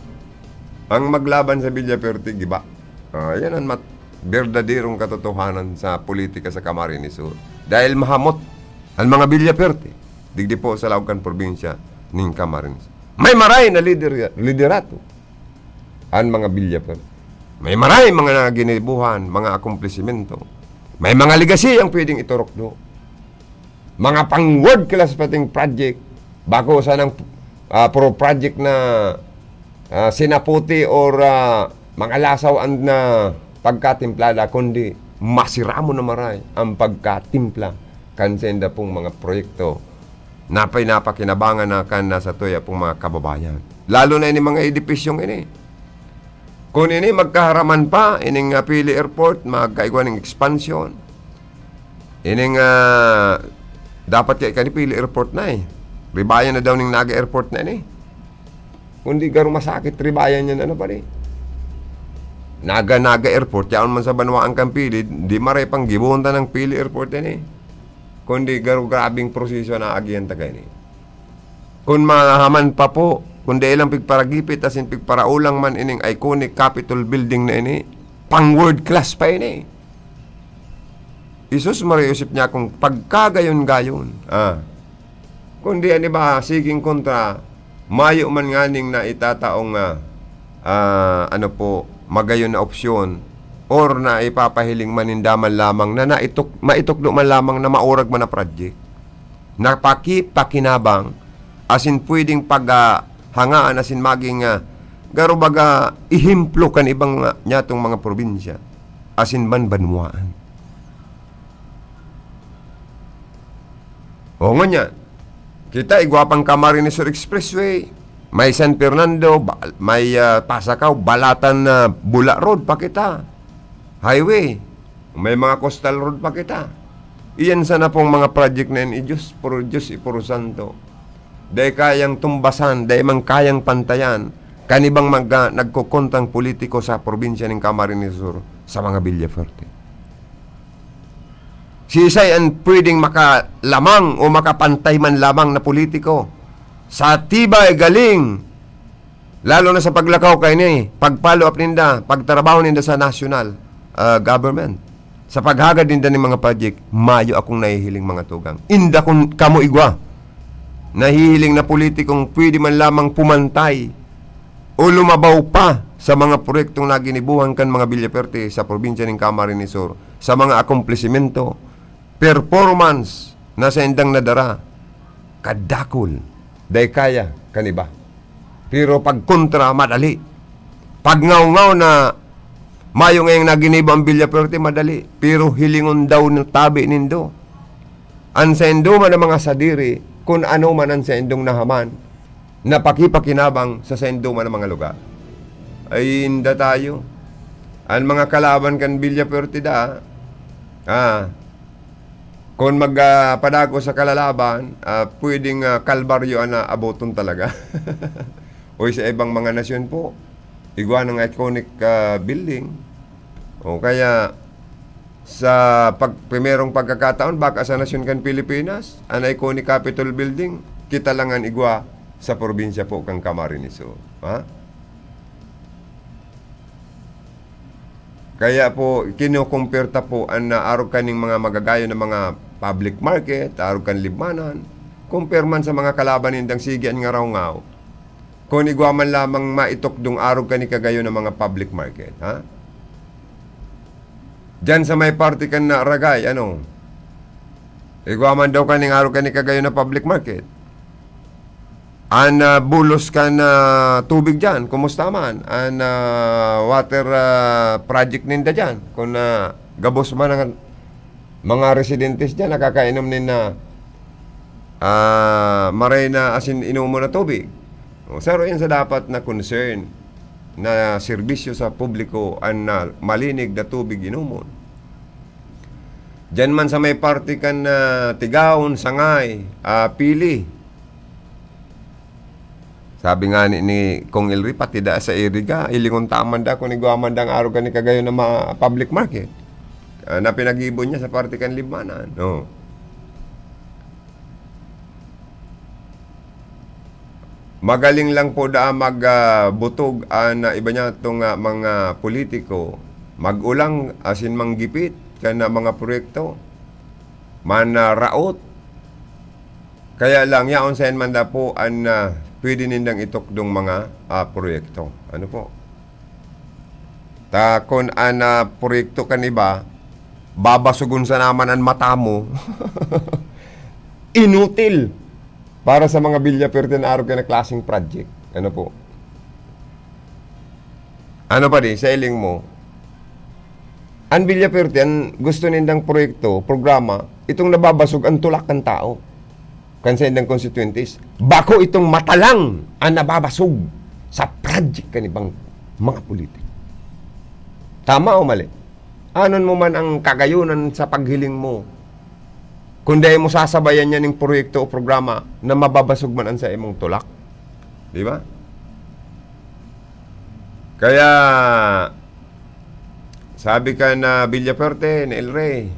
Ang maglaban sa Villafuerte, giba. Yan ang berdadirong katotohanan sa politika sa Camarines Sur. Dahil mahamot ang mga Villafuerte, digdi po sa Laucan probinsya ng Camarines. May maray na liderato ang mga Villafuerte. May maray mga ginibuhan, mga akumplisimento. May mga legacy ang pwedeng iturok do. Mga pang-world class pating project, bako sa ng pro-project na sinaputi or mga lasaw ang pagkatimplada, kundi masiramo na maray ang pagkatimpla kansenda pong mga proyekto na pinapakinabangan na kan sa tuya pong mga kababayan. Lalo na ini mga edipisyong ini. Kung ini magkaharaman pa, ining Pili Airport, magkaigwa ng expansion. Ining dapat kaya ka ni Pili Airport na ribayan na daw ng Naga Airport na ini. Kundi garo masakit, ribayan niya na pa rin. Naga Airport, yaon man sa Banwaan kang Pili, di maray pang gibunta ng Pili Airport ini. Kundi garo grabing proseso na agyan tagay ni. Kung mahaman pa po, kundi ilang pigparagipit asin pigparaulang man ining iconic Capitol building na ini, pang world class pa ini. Isus mariusip niya kung pagkagayon-gayon. Kundi ano ba, siging kontra, mayo man nganing na itataong magayon na opsyon or na ipapahiling manindaman lamang na maitukdo man lamang na maurag man na project. Napakipakinabang asin pwedeng hangaan asin maging garo baga ihimplo kan ibang nyatong mga probinsya asin banbanwaan. O nga niya, kita igwapang Camarines Sur Expressway, may San Fernando, may Pasakaw, Balatan na Bula Road pa kita. Highway, may mga coastal road pa kita. Iyan sana pong mga project na yan, Diyos ipuro santo. Dahil kayang tumbasan, dahil mang kayang pantayan, kanibang nagkukontang politiko sa probinsya ng Camarines Sur sa mga Villafuerte. Si Isay ang pwedeng makalamang o makapantay man lamang na politiko sa tibay galing, lalo na sa paglakaw kay ni, pag-follow up ninda, pagtrabaho ninda sa national government, sa paghagad ninda ng mga project, mayo akong nahihiling mga tugang. Inda kung kamo igwa, nahihiling na politikong pwede man lamang pumantay o lumabaw pa sa mga proyektong naginibuhan kan mga Villafuerte sa probinsya ng Camarines Sur, sa mga akomplisimento, performance na sa indang nadara, kadakol, day kaya kaniba. Pero pag kontra, madali. Pag ngaw-ngaw na mayo ngayong naginibo ang Villafuerte, madali. Pero hilingon daw ng tabi nindo. Ang sa indo man ang mga sadiri, kung ano man ang sa indong nahaman, napakipakinabang sa indo man ang mga lugar. Ay inda tayo. Ang mga kalaban kan Villafuerte kung magpadako sa kalalaban, pwedeng kalbaryo na aboton talaga. O sa ibang mga nasyon po, igwa ng iconic building. O kaya sa primerong pagkakataon, baka sa nasyon kan Pilipinas, ang iconic Capitol building, kita lang ang igwa sa probinsya po kang Camarines Sur. Kaya po, kinukumpirta po ang araw kaning mga magagayo ng mga public market, araw kan libmanan, compare man sa mga kalaban nindang sigian nga raw-ngaw. kung igwaman lamang maitok dung arog ka ni kagayo ng mga public market, ha? Diyan sa may party kan na ragay, ano? Igwaman daw ka ning arog ka ni kagayo na public market. Bulos ka na tubig dyan, kumusta man? Water project ninda dyan. Kung gabos man ang mga residentes dyan, nakakainom nin na maray na asin inumo na tubig. Saro yan sa dapat na concern na serbisyo sa publiko ang malinig na tubig inumon. Diyan man sa may party kan Tigaon, Sangay, Pili. Sabi nga ni Kong Ilri, pati da sa iriga, ilingon taman da kung igwaman da ang araw ka ni kagayo na public market. Na pinag-ibon niya sa party kan Libmanan. No. Magaling lang po da magbutog na iba niya itong mga politiko. Magulang asin manggipit kana mga proyekto. Raot. Kaya lang, yaon sa manda po pwede nindang itukdong mga proyekto. Ano po? Kung proyekto kan iba, babasugon sa naman ang mata mo. Inutil. Para sa mga Villa Perte na araw ka na klaseng project. Ano po? Ano pa di, sa iling mo? Ang Villa Perte, ang gusto nindang proyekto, programa, itong nababasog ang tulak ng tao. Kansa indang constituencies. Bako itong matalang ang nababasog sa project kanibang mga politik. Tama o mali? Anon mo man ang kagayunan sa paghiling mo? Kundi mo sasabayan niya ng proyekto o programa na mababasog man ang sa imong tulak. Di ba? Kaya, sabi ka na Villaperte, na El Rey,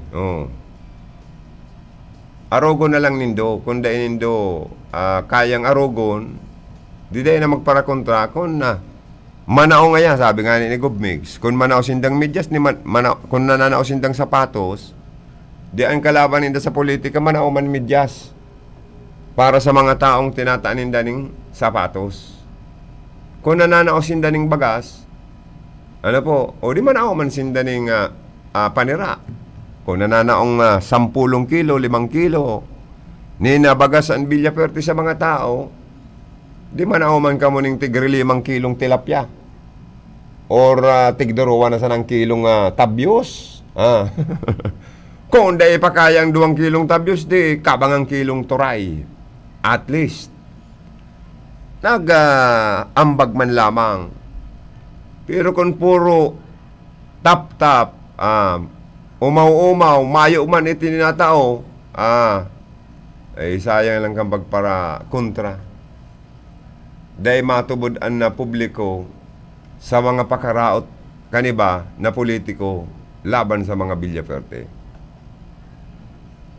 arogon na lang nindo, kundi nindo kayang arogon, di day na magparakontra, kung na manao nga yan, sabi nga ni Gubmix, kung manao sindang medyas, kung nananao sindang sapatos, di ang kalaban ninda sa politika manao man medyas para sa mga taong tinataan ninda ning sapatos. Kung nananao sinda ning bagas, ano po, o di manao man sinda ning panira. Kung nananaong 10 kilo, 5 kilo, ninabagas ang Villaperte sa mga tao, di manao man kamo ning tigre 5 kilong tilapia. Or tigdorowa na sa ng kilong tabyos. Kung dahil pa kayang 2 kilong tabyos, di kabangang kilong turay. At least, nag-ambag man lamang. Pero kung puro tap-tap, umaw-umaw, mayo man itininatao, ay sayang lang kang para kontra. Dahil matubod ang publiko sa mga pakaraot kaniba na politiko laban sa mga Villaperte.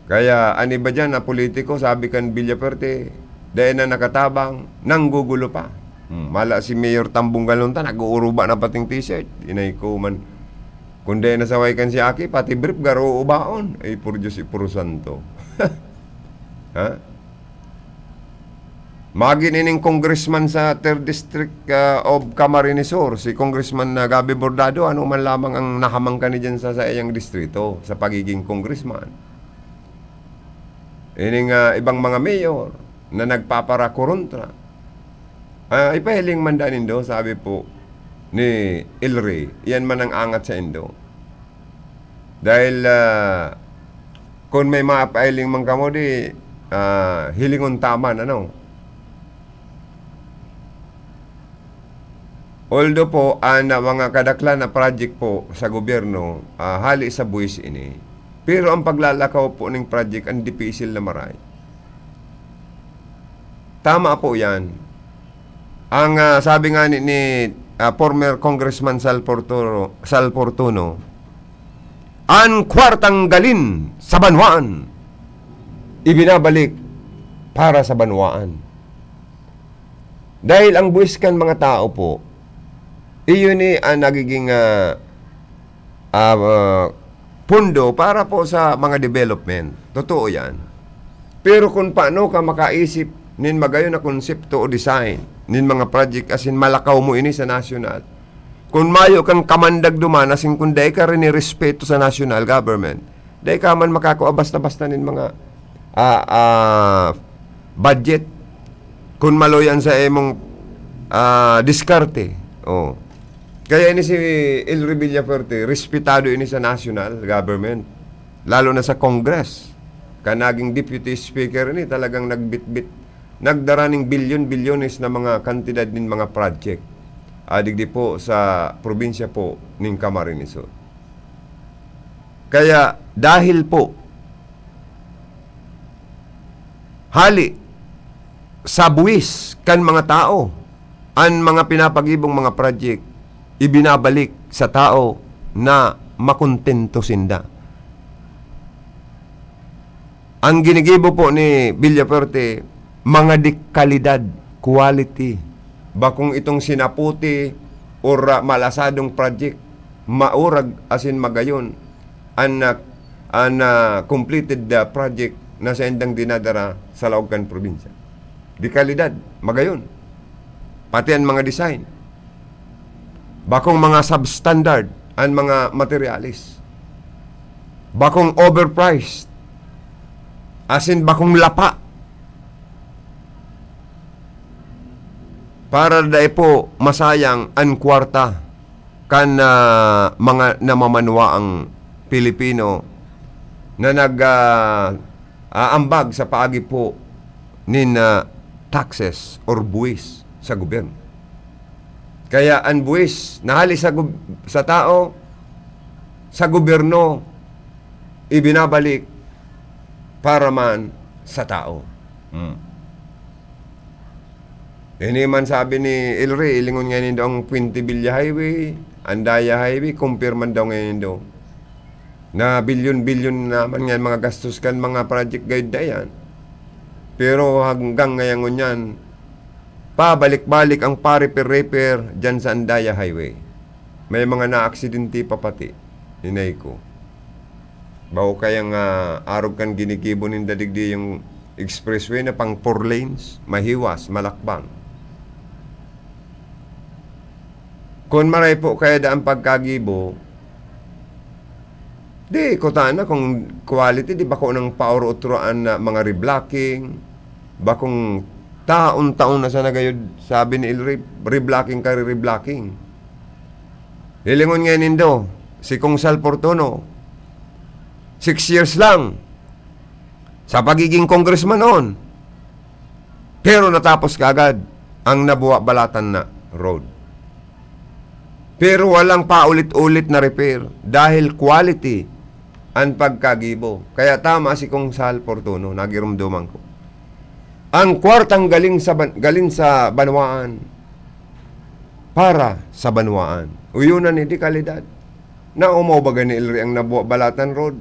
Kaya, ani ba dyan na politiko, sabi kan Villaperte, dahil na nakatabang, nanggugulo pa. Mala si Mayor Tambong Galunta, nag-uuruba na pating t-shirt. Inay ko man, kung dahil nasaway kan si Aki, pati brief, garo ubaon. Ay, puro Diyos, puro santo. Ha? Maginining congressman sa 3rd District of Camarines Sur, si Congressman Gabi Bordado, ano man lamang ang nakamang ka ni dyan sa iyang distrito, sa pagiging congressman. Ining ibang mga mayor na nagpaparakorontra. Ipahiling man da nindo, sabi po ni El Rey, yan man ang angat sa indo. Dahil kung may mga pahiling man kamo di hilingon taman, ano? Although po, mga kadaklan na project po sa gobyerno, hali sa buwis ini. Pero ang paglalakaw po ng project, ang dipisil na maray. Tama po yan. Ang sabi nga ni former Congressman Sal Portuno, ang kwartang galin sa banwaan, ibinabalik para sa banwaan. Dahil ang buwis kan mga tao po, iyon ni nagiging pundo para po sa mga development. Totoo yan. Pero kung paano ka makaisip nin magayon na konsepto o design nin mga project asin malakaw mo ini sa national. Kung mayo kang kamandag duman asin kung day ka rin respeto sa national government, day ka man makakawa basta-basta nin mga budget kung maloyan sa emong diskarte. Oh. Kaya ini si Elry Villafuerte, respetado ini sa national government, lalo na sa Congress. Kanaging deputy speaker ni talagang nagbitbit, nagdaraning bilyon-bilyones na mga kantidad din mga project. Adigdi po sa probinsya po ng Camarines Sur. Kaya dahil po hali sa buwis kan mga tao ang mga pinapagibong mga project ibinabalik sa tao na makontento sinda. Ang ginigibo po ni Villafuerte, mga kalidad, quality. Bakong itong sinaputi or malasadong project, maurag asin magayon, an completed project na sa endang dinadara sa Laogan probinsya. Di kalidad, magayon. Pati ang mga design. Bakong mga substandard ang mga materialis. Bakong overpriced. Asin bakong lapa. Para dahil po masayang ang kwarta kan mga namamanwaang Pilipino na nag-aambag sa paagi po nin taxes or buwis sa gobyerno. Kaya ang buwis nahali sa tao, sa gobyerno, ibinabalik para man sa tao. Ini man sabi ni Elry, ilingon nga nindo ang Puente Villa Highway, Andaya Highway, compare man daw ngayon nindo. Na bilyon-bilyon naman nga mga gastos kan mga project guide na yan. Pero hanggang ngayon yan, pabalik-balik ang pa-repair dyan sa Andaya Highway. May mga na-aksidente pa pati, inay ko. Bago kayang arog kan ginikibo ng dadigdi yung expressway na pang 4 lanes, mahiwas, malakbang. Kung maray po kaya daan pagkagibo, di ko na kung quality, di ba ko nang pauro-uturoan na mga reblocking, bakong taon-taon na sa nagayod, sabi ni Elry, reblocking ka, reblocking. Hilingon nga nindo, si Kong Sal Portono, 6 years lang sa pagiging congressman noon. Pero natapos kaagad ang nabuwa-balatan na road. Pero walang paulit-ulit na repair dahil quality ang pagkagibo. Kaya tama si Kong Sal Portono, nagirumduman ko. Ang kwartang galing sa banwaan para sa banwaan. Uyunan ni di kalidad. Na umabaga ni Elry ang nabuwa-balatan road.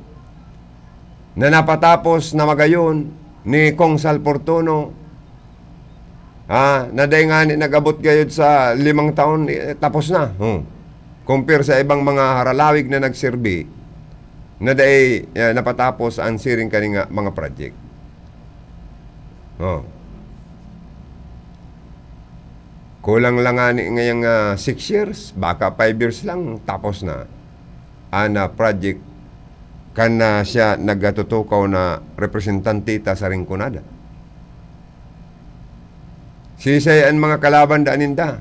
Na napatapos na magayon ni Kong Sal Portono, na day nga nagabot gayod sa 5 taon, tapos na. Compare sa ibang mga haralawig na nagserbi, na day napatapos ang siring kaninga mga project. Kulang lang nga ngayong 6 years, baka 5 years lang, tapos na ana project kan na siya nagatutukaw na representantita sa Rinconada. Sisay ang mga kalaban daaninda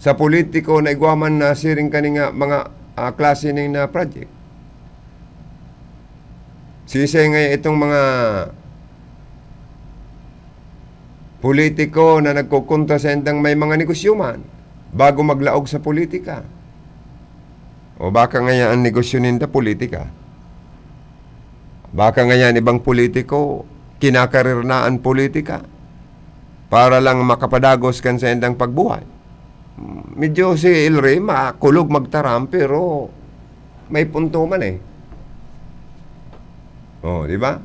sa politiko na igwaman na siring kaninga mga klase ning na project. Sisay nga itong mga politiko na nagkukontra sa endang may mga negosyo man bago maglaog sa politika. O baka nga ang negosyo ninda politika. Baka ngayon ibang politiko, kinakarir na ang politika para lang makapadagos kan sa endang pagbuhay. Medyo si Elry makulog magtaram pero may punto man eh. Di ba?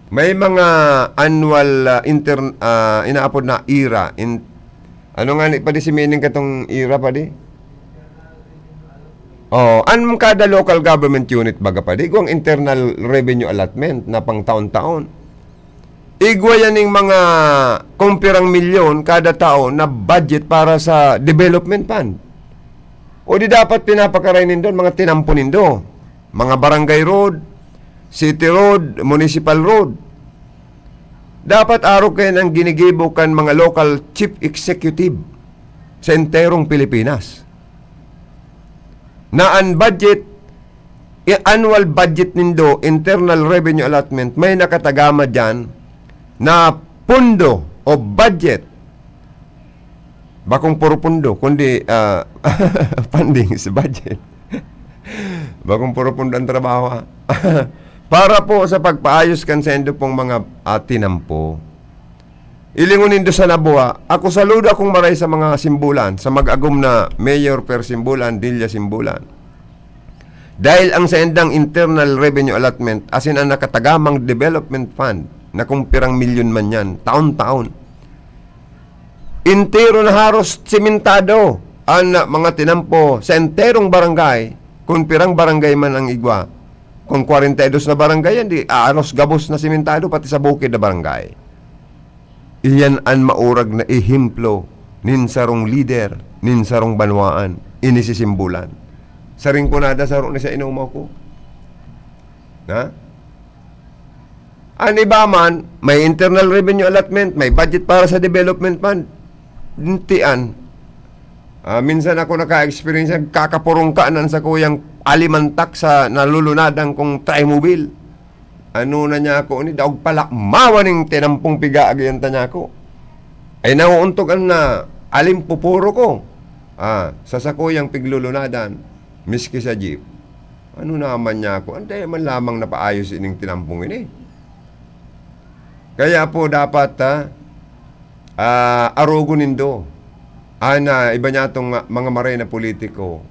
May mga annual inaapod na IRA. Ano nga ni padi si meaning katong IRA padi? Anong kada local government unit baga pa? Di ko ang internal revenue allotment na pang taon-taon. igwa yan ng mga kumpirang milyon kada taon na budget para sa development fund. O di dapat pinapakarainin doon mga tinampunin do. Mga barangay road, city road, municipal road. Dapat araw kayo ng ginigibukan mga local chief executive sa enterong Pilipinas. Na ang budget, annual budget nindo, internal revenue allotment, may nakatagama dyan na pundo o budget. Bakong puro pundo, kundi funding sa budget. Bakong puro pundo ang trabaho. Para po sa pagpaayos kansendo pong mga tinampo. Ilingunin do sa nabuha, ako saludo akong maray sa mga simbulan, sa mag-agum na Mayor per simbulan, Dilla simbulan. Dahil ang saendang internal revenue allotment, asin ang nakatagamang development fund, na kung pirang milyon man yan, taon-taon. Intero na haros simentado ang mga tinampo sa enterong barangay, kung pirang barangay man ang igwa. Kung 42 na barangay yan, di aros gabos na simentado pati sa bukid na barangay. Iyan ang maurag na ihimplo ninsarong leader, ninsarong banwaan, inisisimbulan. Sa ringkunada sarong ni sa inumaw ko. Ha? Ang iba man, may internal revenue allotment, may budget para sa development fund. Dintian. Minsan ako naka-experience, kakapurong kaanan sa kuyang alimantak sa nalulunadang kong trimobile. Ano na niya ako ni daog palak mawaning tinampong piga agyan ta niya ako. Ay nauuntogan na alim pupuro ko. Sa sakuyang piglulunadan miski sa jeep. Ano naman niya ako? Antay man lamang napaayos ining tinampong ini. Kaya po dapat arugo nindo. Iba niya itong mga maray na politiko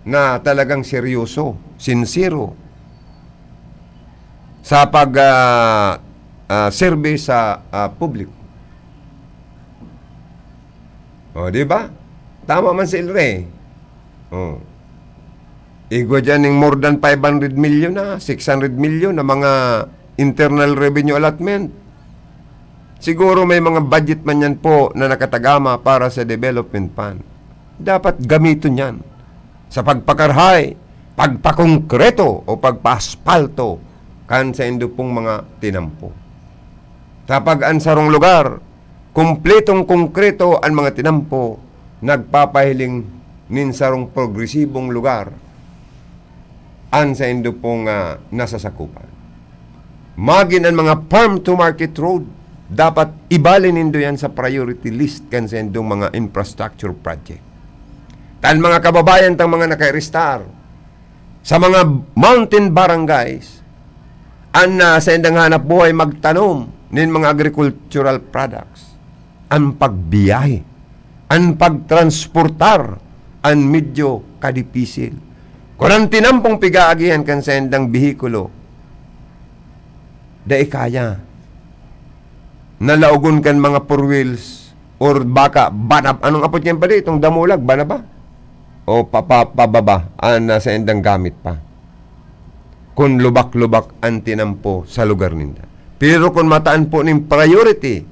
na talagang seryoso, sincero sa pag-serve sa publiko. O, di ba? Tama man si Ilre. O. Igwa dyan ng more than 500 million na, 600 million na mga internal revenue allotment. Siguro may mga budget man yan po na nakatagama para sa development fund. Dapat gamitin yan sa pagpakarhay, pagpakongkreto o pagpaspalto kan sa indo pong mga tinampo. Sa pag-ansarong lugar, kumpletong konkreto ang mga tinampo, nagpapahiling ninsarong progresibong lugar an sa indo pong nasasakupan. Magin ang mga farm-to-market road, dapat ibalin nindo yan sa priority list kan sa indong mga infrastructure project. Tan mga kababayan tang mga naka-restar sa mga mountain barangays, sa indang hanap buhay magtanom nin mga agricultural products, ang pagbiyahe, ang pagtransportar, ang medyo kadipisil. Kung ang tinampong pigaagihan kan sa indang bihikulo, dai kaya, nalaugon kan mga four wheels, or baka, banab, anong apot yan pa di, itong damulag, banaba? O pababa, sa indang gamit pa. Kung lubak-lubak ang tinampo sa lugar ninda. Pero kung mataan po ng priority,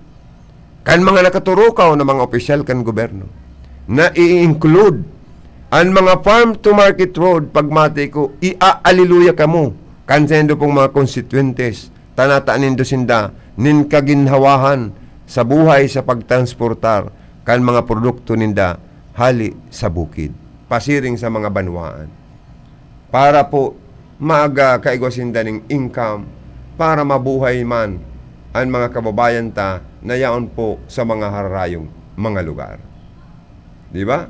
kan mga nakaturukaw na mga opisyal kan gobyerno, na i-include ang mga farm-to-market road, pagmati ko, ia-aliluya ka mo, kansendo pong mga constituentes, tanataan nindo sinda, nin kaginhawahan sa buhay sa pagtransportar, kan mga produkto ninda, hali sa bukid, pasiring sa mga banwaan. Para po, maaga kaigwasinda ng income para mabuhay man ang mga kababayan ta na yaon po sa mga harayong mga lugar. Di ba?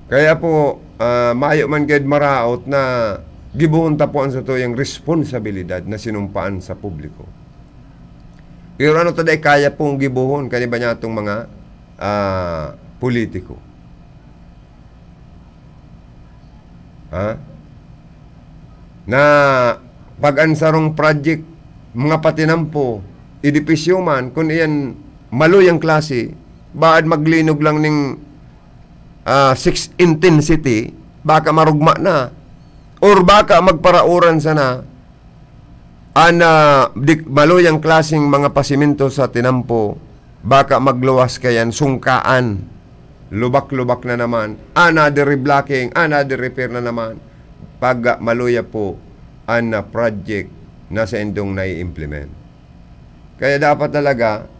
Kaya po, maayo man gayud maraot na gibuhon ta po ang sa tuyang responsibilidad na sinumpaan sa publiko. Pero ano taday kaya pong gibuhon kaniba niya itong mga politiko. Na pag-ansarong project mga patinampo edipisyo man kung iyan maluyang klase baad maglinog lang ning 6 intensity baka marugma na or baka magparauran sana maluyang klaseng mga pasimento sa tinampo, baka magluwas kayan, sungkaan, lubak-lubak na naman, another reblocking, another repair na naman, pag maluya po ang project na sa indong nai-implement. Kaya dapat talaga,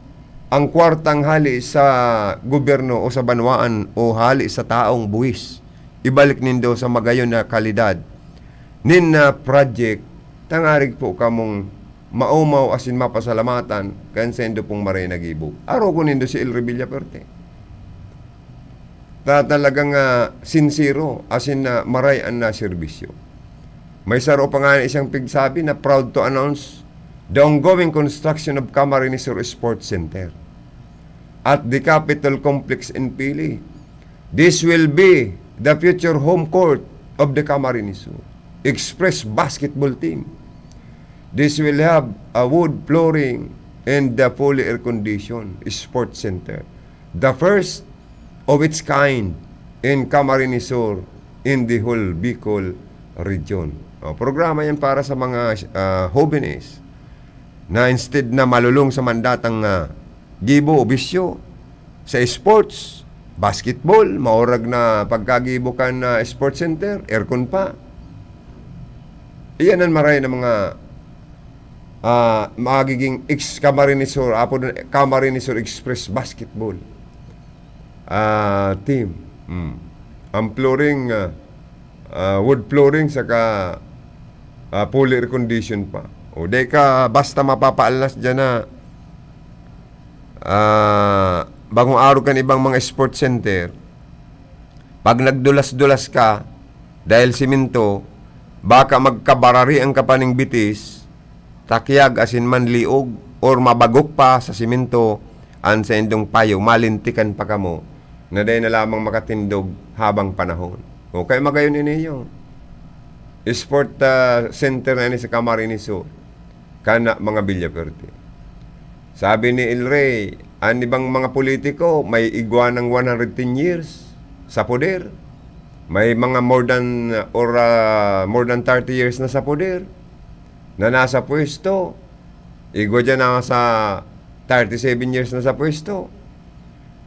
ang kwartang hali sa gobyerno o sa banwaan o hali sa taong buwis, ibalik nindo sa magayon na kalidad, nin na project, tangarig po kamong maumaw asin mapasalamatan kan sendo pong maray nagibo. Araw ko nindo si El Revilla Perte. Talagang sincero asin na maray an na serbisyo. May saro pa nga isang pigsabi na proud to announce the ongoing construction of Camarines Sur Sports Center at the Capitol Complex in Pili. This will be the future home court of the Camarines Sur Express basketball team. This will have a wood flooring and the fully air-conditioned sports center. The first of its kind in Camarines Sur in the whole Bicol region. Programa yan para sa mga jóvenes na instead na malulong sa mandatang gibo o bisyo sa sports, basketball, maurag na pagkagibo ka na sports center, aircon pa. Iyan ang maray ng mga magiging Camarines Sur, Camarines Sur Express basketball team. Ang flooring, wood flooring, saka fully air condition pa. O di ka basta mapapaalas dyan na bagong araw kan ibang mga sports center, pag nagdulas-dulas ka dahil simento, baka magkabarari ang kapaning bitis, takyag asin man liog, or mabagok pa sa simento, ang sa indong payo, malintikan pa kamo, na dahil na lamang makatindog habang panahon. O kaya magayon iniyo. Sport center na ni sa Camarines Sur, kana mga Villaperte. Sabi ni El Rey, ang ibang mga politiko, may igwa ng 110 years sa poder. May mga more than 30 years na sa poder na nasa pwesto. Igwa dyan na sa 37 years na sa pwesto.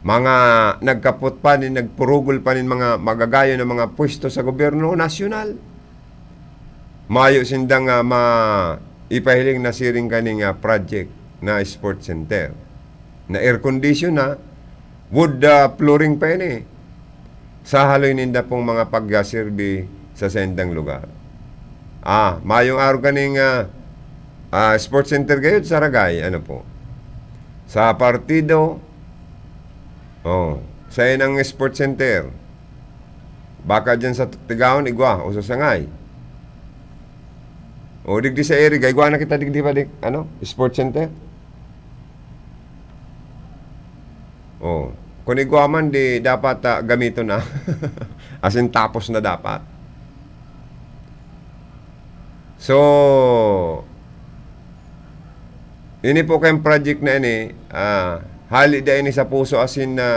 Mga nagkapot pa nin, nagpurugol pa nin mga magagayo ng mga pwesto sa gobyerno nasyonal. Mayo sindang ipahiling na siring kaning project na sports center. Na air condition na, wood flooring pa yun eh. Sa haloy ninda pong mga pag-serve sa sendang lugar. Mayong araw kaning sports center kayo sa Ragay, ano po? Sa partido, sa inang sports center, baka dyan sa Tigaon, igwa, o sa Sangay. O digdi sa area, igwa na kita digdi pa sports center? Kung igwa man, di dapat gamito na. As in, tapos na dapat. So, ini po kayong project na ini, hali da ini sa puso asin na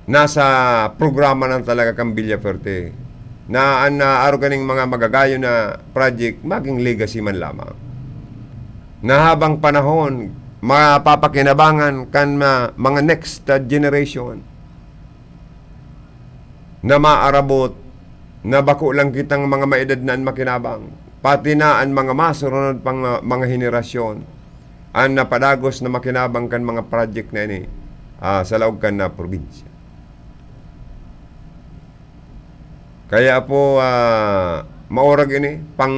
nasa programa ng talaga kang Villaperte na araw kaning mga magagayo na project maging legacy man lamang na habang panahon mapapakinabangan kan mga next generation na maarabot na bako lang kitang mga maedad na makinabang pati na ang mga masunod pang mga henerasyon ang napadagos na makinabang kan mga project na ini sa laog kan na probinsya. Kaya po maurag ini pang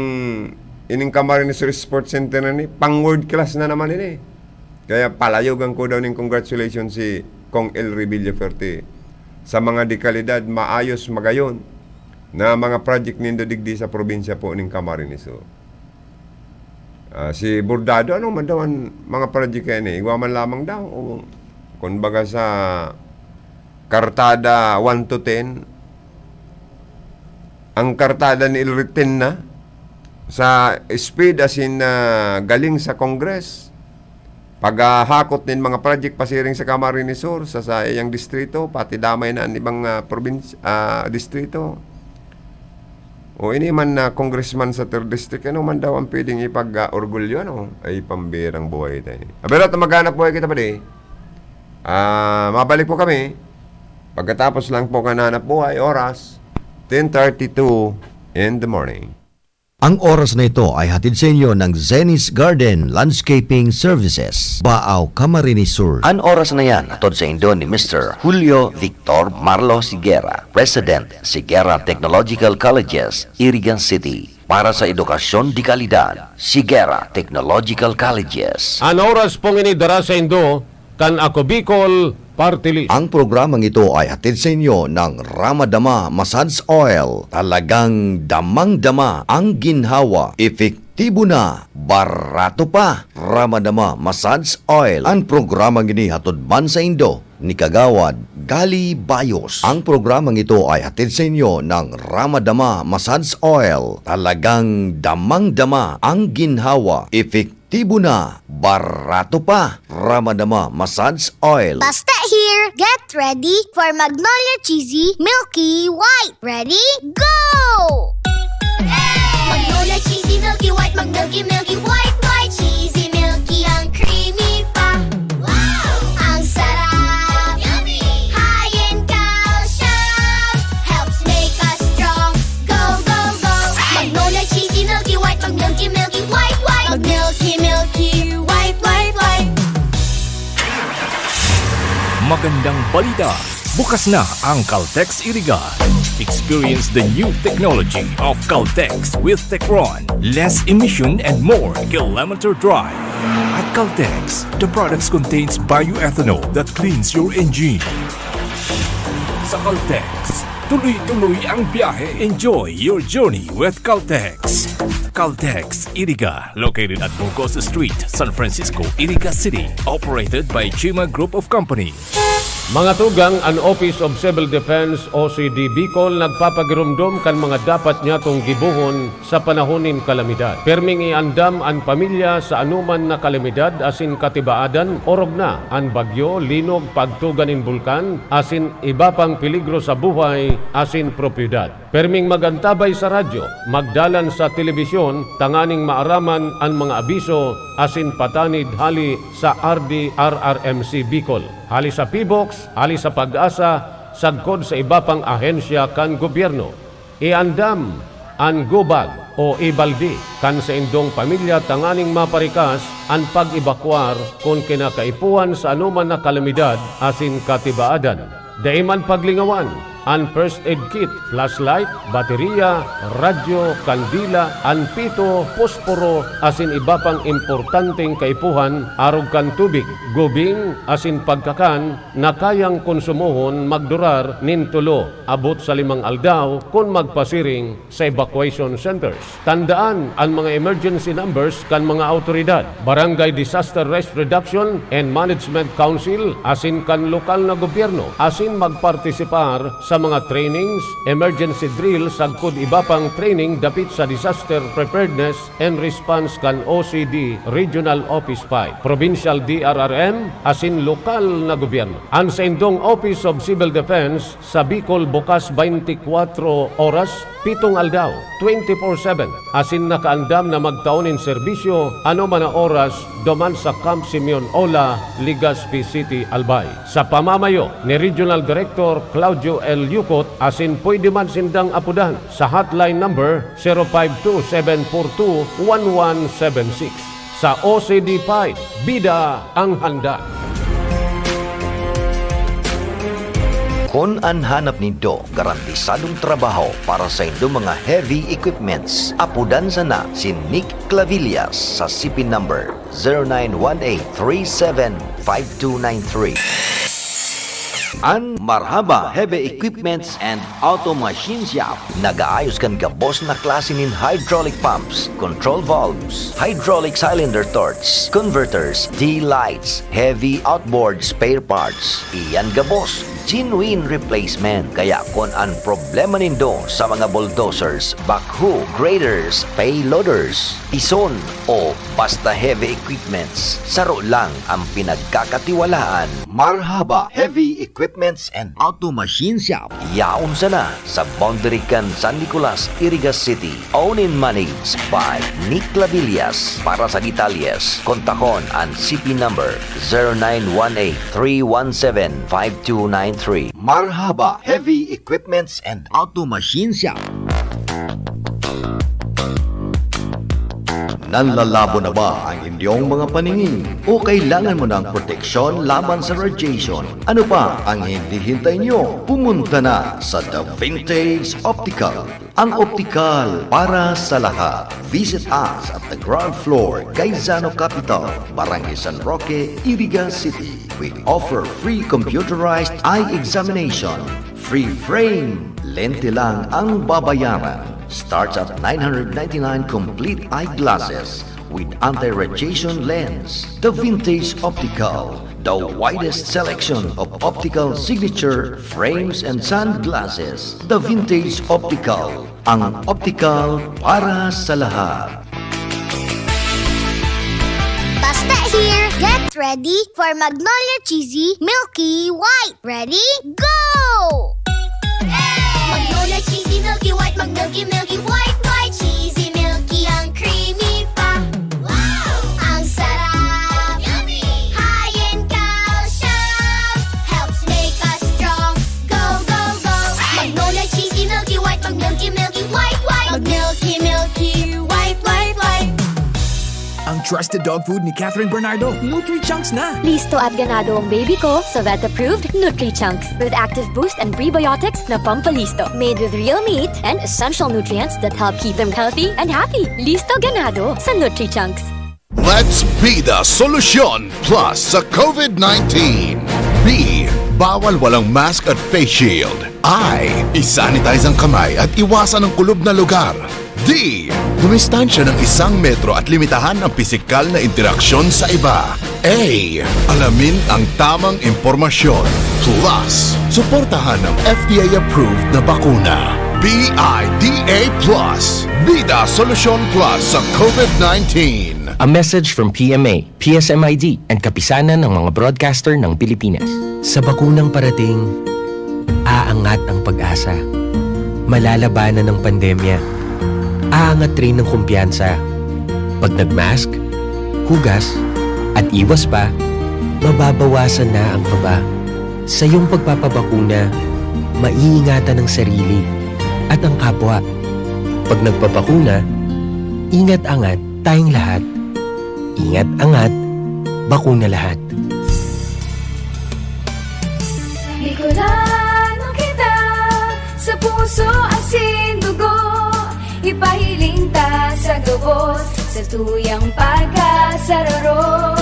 ining Camarines Sur Sports Center na ni pang world class na naman ini. Kaya palayogan ko daw ning congratulations si Kong El Revilla Perte sa mga dekalidad maayos magayon na mga project nindo digdi sa probinsya po ning Camarines Sur. Si Bordado, anong man daw ang mga project kayo ni? Igwa man lamang daw. Kung baga sa Kartada 1 to 10, ang Kartada ni Ilritin na sa speed as in galing sa Congress, paghakot din mga project pasiring sa Camarines Sur, sa iyang distrito, pati damay na ang ibang distrito. O ini man na congressman sa 3rd district, ano man daw ang pwedeng ipag-orgulyo, ano? Ay pambirang buhay tayo. Pero at maghanap buhay kita pa di. Mabalik po kami. Pagkatapos lang po kananap buhay, oras 10:32 in the morning. Ang oras na ito ay hatid sa inyo ng Zenith Garden Landscaping Services, Baaw, Camarines Sur. Ang oras na yan hatid sa inyo ni Mr. Julio Victor Marlo Sigera, President, Sigera Technological Colleges, Irigan City. Para sa edukasyon di kalidad, Sigera Technological Colleges. Ang oras pong inidara sa Indo, kan ako Bicol Party List. Ang programang ito ay hatid sa inyo ng Ramadama Massage Oil. Talagang damang-dama ang ginhawa. Epektibo na, barato pa. Ramadama Massage Oil. Ang programang ini hatod man sa Indo ni Kagawad Gali Bayos. Ang programang ito ay hatid sa inyo ng Ramadama Massage Oil. Talagang damang-dama ang ginhawa. Epektibo na, barato pa. Ramadama Massage Oil. Basta here, get ready for Magnolia Cheesy Milky White. Ready? Go! Magnolia Cheesy Milky White, Milky White, White. Cheesy Milky, ang creamy pa. Wow! Ang sarap. Yummy! High in calcium. Helps make us strong. Go, go, go! Magnolia Cheesy Milky White, Milky White, White. Milky White, White, White. Magandang balita! Bukas na ang Caltex Iriga. Experience the new technology of Caltex with Techron. Less emission and more kilometer drive. At Caltex, the products contains bioethanol that cleans your engine. Sa Caltex, tuloy-tuloy ang biyahe. Enjoy your journey with Caltex. Caltex Iriga, located at Burgos Street, San Francisco, Iriga City. Operated by Chima Group of Company. Mga tugang, ang Office of Civil Defense OCD Bicol nagpapagirumdum kan mga dapat niya tong gibuhon sa panahonin kalamidad. Perming iandam ang pamilya sa anuman na kalamidad asin katibaadan, orog na ang bagyo, linog, pagtuganin bulkan, asin iba pang peligro sa buhay, asin propiedad. Perming magantabay sa radyo, magdalan sa telebisyon, tanganing maaraman ang mga abiso, asin patanid hali sa RDRRMC Bicol. Hali sa PBOX, hali sa Pag-asa, sagkod sa iba pang ahensya kan gobyerno. Iandam ang gubag o ibaldi kan sa indong pamilya tanganing maparikas ang pag-ibakwar kung kinakaipuan sa anuman na kalamidad asin katibaadan. Daiman paglingawan ang first aid kit, flashlight, baterya, radyo, kandila, anpito, posporo, asin iba pang importanteng kaipuhan, arog kan tubig, gubing, asin pagkakan, na kayang konsumohon magdurar nintulo, abot sa 5 aldaw kung magpasiring sa evacuation centers. Tandaan ang mga emergency numbers kan mga autoridad, Barangay Disaster Risk Reduction and Management Council, asin kan lokal na gobyerno, asin magpartisipar sa mga trainings, emergency drill, sagkod iba pang training dapit sa disaster preparedness and response kan OCD Regional Office 5, Provincial DRRM, asin lokal na gobyerno. Ang sa indong Office of Civil Defense sa Bicol bukas 24 oras, 7 aldaw, 24/7, asin nakaandam na magtaonin serbisyo ano man na oras duman sa Camp Simeon Ola, Legazpi City, Albay. Sa pamamayo ni Regional Director Claudio L. Yucot, asin pwede man sindang apudan sa hotline number 052-742-1176. Sa OCD 5, bida ang handa. Kung ang hanap nito, garantisadong trabaho para sa inyong mga heavy equipments. Apudan sana si Nick Clavillas sa CP number 0918-375293. Ang Marhaba Heavy Equipments and Auto Machine Shop. Nagaayos kan gabos na klase nin hydraulic pumps, control valves, hydraulic cylinder torch, converters, D-lights, heavy outboard spare parts. Iyan gabos, genuine replacement. Kaya kung ang problema nindo sa mga bulldozers, backhoe, graders, payloaders, ison o basta heavy equipments, saro lang ang pinagkakatiwalaan. Marhaba Heavy Equipments Equipments and Auto Machine Shop. Yaon sana sa Boundary Can San Nicolas, Irigas City. Owned and managed by Nick Lavillas. Para sa detalles, kontakon ang CP number 0918-317-5293. Marhaba Heavy Equipments and Auto Machine Shop. Nanlalabo na ba ang inyong mga paningin? O kailangan mo ng proteksyon laban sa radiation? Ano pa ang hindi hintay nyo? Pumunta na sa The Vintage Optical. Ang optical para sa lahat. Visit us at the ground floor, Gaisano Capital, Barangay San Roque, Irigas City. We offer free computerized eye examination. Free frame. Lente lang ang babayaran. Starts at 999 complete eyeglasses with anti-radiation lens. The Vintage Optical, the widest selection of optical signature frames and sunglasses. The Vintage Optical, ang optical para sa lahat. Basta here, get ready for Magnolia Cheesy Milky White. Ready? Go! Magnolia Cheesy Milky White, Milky White, White, Cheesy Milky, ang creamy pa. Wow! Ang sarap! Yummy! High in calcium, helps make us strong. Go, go, go! Magnolia Cheesy Milky White, Milky White, White, Milky White, White, White. Ang trusted dog food ni Catherine Bernardo, Nutri-Chunks na! Listo at ganado ang baby ko sa vet-approved Nutri-Chunks with active boost and prebiotics na pampalisto. Made with real meat and essential nutrients that help keep them healthy and happy. Listo ganado sa Nutri-Chunks. Let's be the solution plus sa COVID-19. B. Bawal walang mask at face shield. I. Isanitize ang kamay at iwasan ang kulob na lugar. D. Dumistansya ng 1 metro at limitahan ang pisikal na interaksyon sa iba. A. Alamin ang tamang impormasyon. Plus, suportahan ang FDA-approved na bakuna. BIDA Plus. Bida Solusyon Plus sa COVID-19. A message from PMA, PSMID, and kapisanan ng mga broadcaster ng Pilipinas. Sa bakunang parating, aangat ang pag-asa. Malalabanan ng pandemya. Aangat rin ng kumpiyansa. Pag nagmask, hugas, at iwas pa, mababawasan na ang kaba. Sa iyong pagpapabakuna, maiingatan ang sarili at ang kapwa. Pag nagpapakuna, ingat-angat tayong lahat. Ingat-angat, bakuna lahat. Bicolano kita, sa puso asin dugo. Ipahiling ta sa gabos, sa tuyang pagkasararo.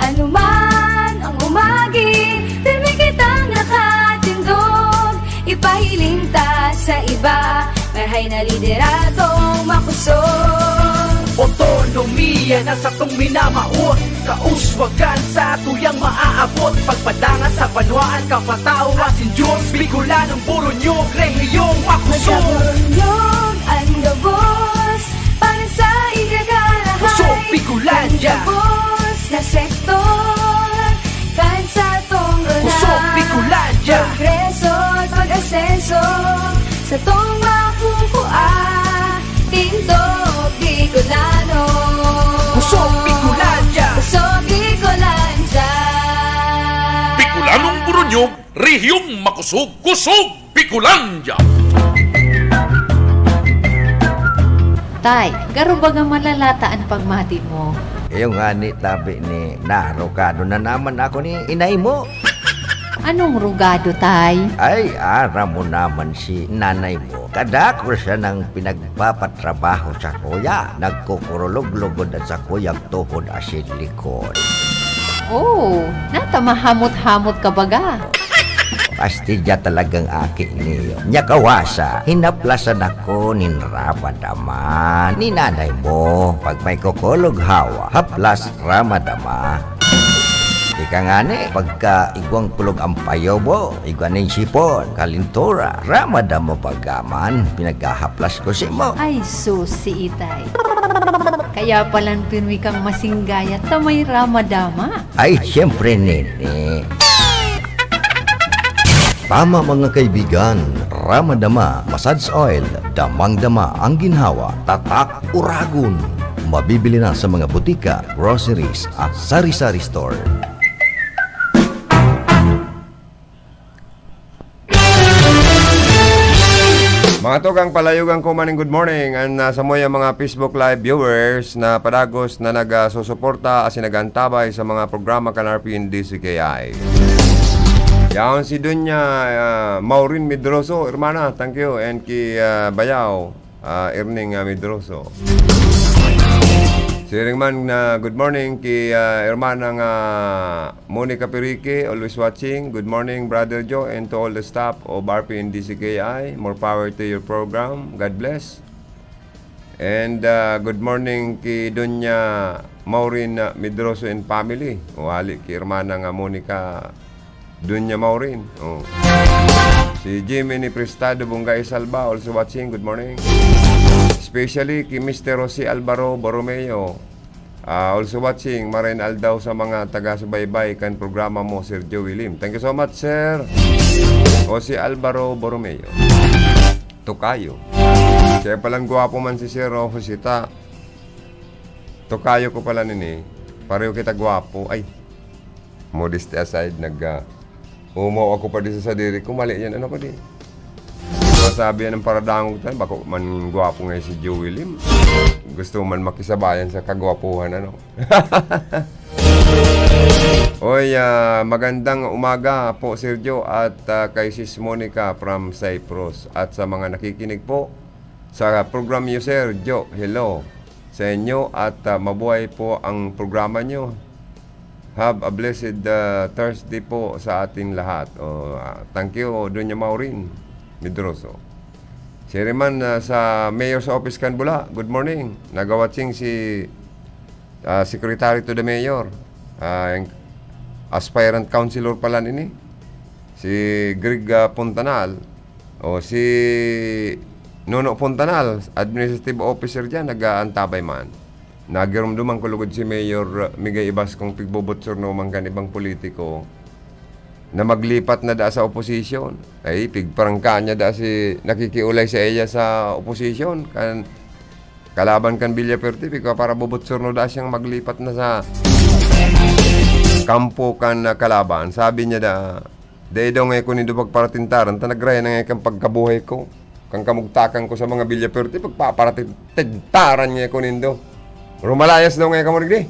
Ano man ang umagi, pirmi kitang nakatindog. Ipahiling ta sa iba, marhay na lideratong makusog. Otonomiya na sa tong minamaot, kauswagan sa tuyang maaabot. Pagpadangan sa banwaan, kapatao asin Diyos. Bicolanong Buronyog, rehiyong makusog. Magkaburonyog ang gabos, para sa igagarahay. Kusog Bicolandia, gabos na sektor, kan sa tong runay. Kusog Bicolandia, progreso at pag-asenso, sa tong makukuha. Tindog Bicolano. Kusog Bicolandia, Kusog Bicolandia. Bicolanong Buronyog, rehiyong makusog, kusog Bicolandia! Tay, garo ba nga malalata ang pagmati mo? Yung ani tabi ni narokado na naman ako ni inay mo. Anong rugado, Tay? Ay, ara mo naman si nanay mo. Kadako siya ng pinagpapatrabaho sa kuya. Nagkukurulog-lugod at sa kuyang tuhod asin likod. Oh, natamahamot-hamot ka baga. Pastidya talagang aki niyo. Nya kawasa, hinaplasan ako ni Ramadama, ni nanay mo. Pag may kukulog hawa, haplas Ramadama. Ika nga ni, pagka igwang kulog ang payo mo, igwanin sipon, kalintura, Ramadama pagaman, pinaghahaplas ko si mo. Ay, susi itay. Kaya palang pinwi kang masinggaya ta may Ramadama. Ay, siyempre nene. Tama mga kaibigan, Ramadama Massage Oil, damang-dama ang ginhawa, tatak uragon. Mabibili na sa mga butika, groceries at sari-sari store. Mga tugang palayugang ko maning good morning and sa mo yung mga Facebook Live viewers na padagos na nagsusuporta asin nagantabay sa mga programa kan RPN DCKI. Yaon si Dunya Maureen Medroso, hermana, thank you, and ki Bayaw Erning Medroso. Siring man good morning ki hermana nga Monica Perique, always watching. Good morning Brother Joe and to all the staff of RPN DCKI. More power to your program. God bless. And good morning ki Dunya Maureen Medroso and family. Wali ki hermana nga Monica Dunya Maureen. Oh. Si Jimmy ni Prestado Bungay Salba also watching. Good morning. Especially ki Mr. Jose Alvaro Borromeo. Also watching, Marin Aldaw sa mga taga-subaybay kan programa mo, Sir Joey Lim. Thank you so much, Sir Jose Alvaro Borromeo. Tokayo. Kaya palang guwapo man si Sir Josita. Tokayo ko pala nini. Pareho kita guwapo. Ay, modesty aside, umaw ako pa din sa diri ko. Mali yan, ano ko din. Sabi yan ng paradangog tayo, bako man gwapo ngayon si Joey Lim. Gusto man makisabayan sa kagwapuhan, ano? Oy, magandang umaga po, Sergio, at kay Sis Monica from Cyprus. At sa mga nakikinig po sa program niyo, Sergio, hello sa inyo at mabuhay po ang programa niyo. Have a blessed Thursday po sa ating lahat. Thank you, Dunya Maureen Medroso. Si Riman sa Mayor's Office Canbula, good morning. Nagawatching si Secretary to the Mayor, aspirant councilor pala nini, si Greg Puntanal, o si Nuno Puntanal, administrative officer dyan, nag-aantabay man. Nagirumduman ko lugod si Mayor Migay Ibas kung pigbobotsor no man kan ibang politiko na maglipat na da sa oposisyon. Ay, pigparangka niya da si nakikiulay sa iya sa oposisyon. Kan, kalaban kan Villaperte, pigka para bobotsor no da siyang maglipat na sa kampo kan kalaban. Sabi niya da, day daw ngayon ko nindo pagparatintaran, tanagraya na ngayon kang pagkabuhay ko. Kang kamugtakan ko sa mga Villaperte, pagpaparatintaran ngayon ko nindo. Rumalayas daw ngayon kamurigdi.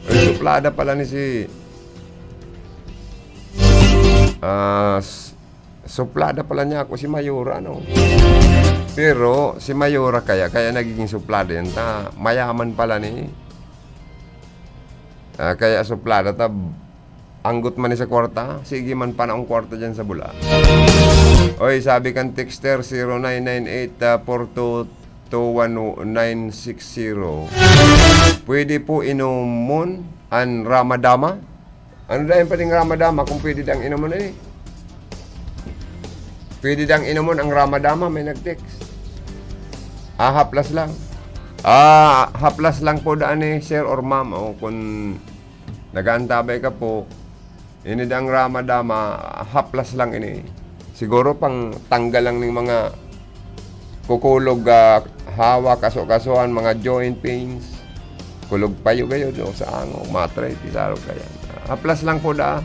Suplada pala ni si suplada pala niya ako si Mayura, no? Pero si Mayura kaya nagiging suplada yan, mayaman pala ni kaya suplada anggot man ni sa kwarta, sige man pa na ang kwarta dyan sa bula. Oy, sabi kan texter 0998-422-1960, pwede po inumon ang Ramadama. Ano dahil pating Ramadama kung pwede dang inumon na eh? Pwede dang inumon ang Ramadama, may nag-text. Haplas lang. Haplas lang po daan eh, sir or ma'am. O kung nag-aantabay ka po, ini dang Ramadama, haplas lang ini. Siguro pang tanggal lang ng mga kukulog, hawa, kaso-kasuhan, mga joint pains. Kulog payo kayo do sa ango, matray, pisaro kaya. Haplas lang po da.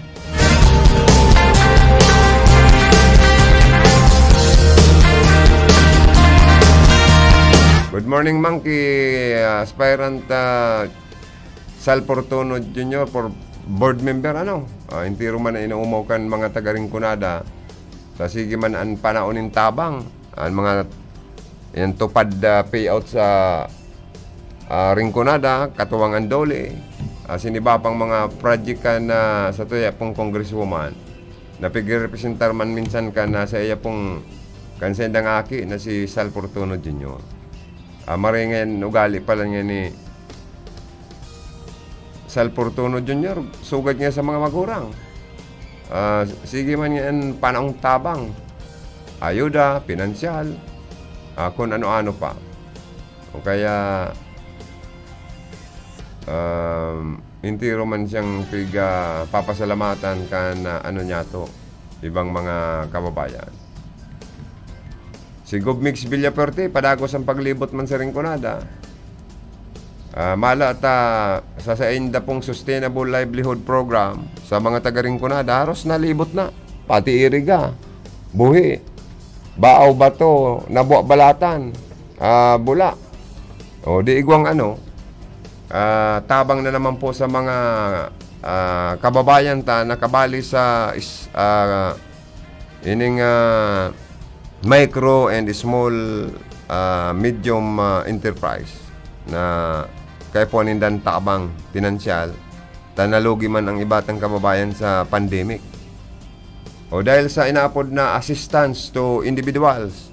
Good morning, Monkey. Aspirant Sal Portono Jr. for board member, ano? Hindi man na inaumaw kan mga taga-Rinconada. Sa sige man ang panaunin tabang. Ang mga yan, tupad payout sa Rinconada, Katuwang Andole. Sinibapang mga project ka na sa tuya pong congresswoman na pig-representar man minsan ka na sa iya pong kansendang aki na si Sal Portono Jr. Maringen ugali pala niya ni Sal Portono Jr. Sugad niya sa mga magurang. Sige man yan panahong tabang, ayuda, pinansyal, kung ano-ano pa. O kaya hindi man siyang papasalamatan kan ano niya to ibang mga kababayan. Si Gubmix Villaperte, padagos ang paglibot man sa Rinconada. Mala at sa sainda pong Sustainable Livelihood Program sa mga taga Rinconada, haros nalibot na. Pati iriga, buhi, baaw bato, nabuak balatan, bula. O di igwang tabang na naman po sa mga kababayan nakabali sa ining micro and small medium enterprise na kaya po nindan tabang pinansyal tanalugi man ang ibatang kababayan sa pandemic. O dahil sa inaapod na assistance to individuals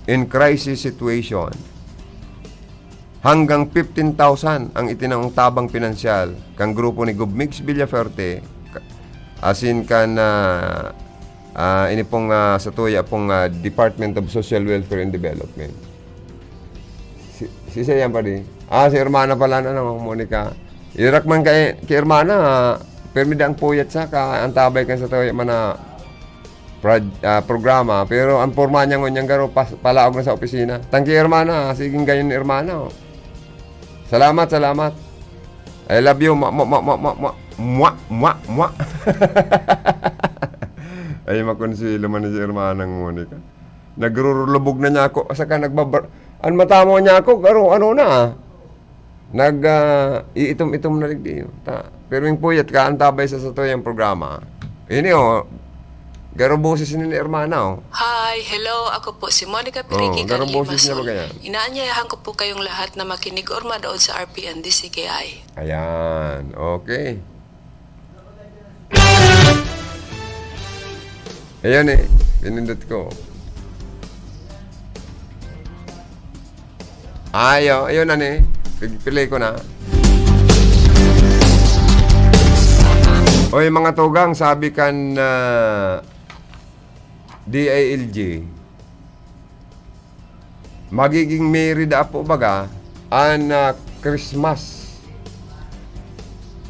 in crisis situation, hanggang 15,000 ang itinang tabang pinansyal kang grupo ni Gubmix Villaperte asin kan ini pong sa tuya pong Department of Social Welfare and Development. Si siya yan pa di. Si Hermana pala na Monica. Irak man kay Hermana, permida ang puyat sa ka, antabay kan sa tuya man na programa. Pero ang forma niya ngonyang garo palaog na sa opisina. Tangki Hermana, siging gayon ni Hermana. Salamat. I love you. Ay makonsilo man si Hermanang Monica. Nagrurulubog na niya ako. Asa ka ang matamo niya ako, garo iitom-itom na ligdi. Pero yung puyat ka, antabay sa yung programa. Ini garo boses ni Hermana. Hi, hello. Ako po si Monica Piriki garo boses niya ba kaya? Inaanyayahan ko po kayong lahat na makinig or manood sa RPNDCKI. Ayan, okay. Ayan pinindot ko. Ayun na pili ko na. Oy mga tugang, sabi kan DILG, magiging merry da po baga ang Christmas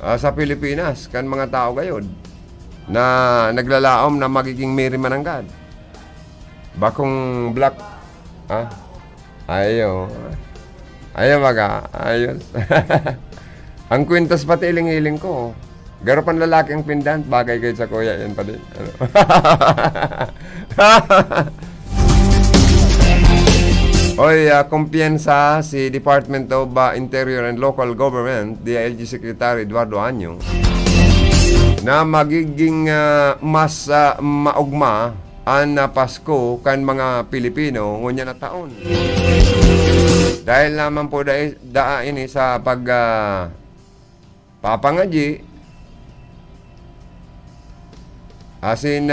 sa Pilipinas kan mga tao gayod na naglalaom na magiging merry mananggad. Bakong black Ayaw maga, ayos. Ang kwintas pati iling-iling ko. Garapan lalaki ang pendant, bagay kayo sa kuya yan pa din. Oy, kumpiyansa si Department of Interior and Local Government, DILG Secretary Eduardo Anyo, na magiging mas maugma ang Pasko kan mga Pilipino ngunya na taon. Dahil naman po ini sa papangaji asin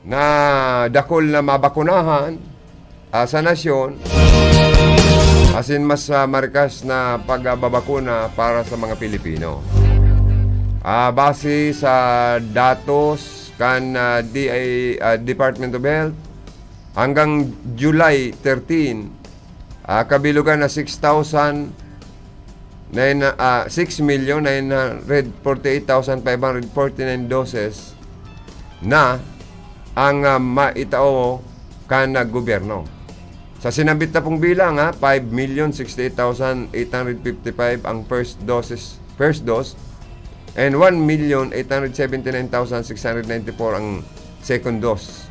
na dakol na mabakunahan sa nasyon asin mas marikas na pagbabakuna para sa mga Pilipino. Base sa datos kan Department of Health, hanggang July 13, kabilugan na 6,948,549 doses na ang maitao kan gobyerno. Sa sinabit na pong bilang, 5,068,855 ang first dose, and 1,879,694 ang second dose.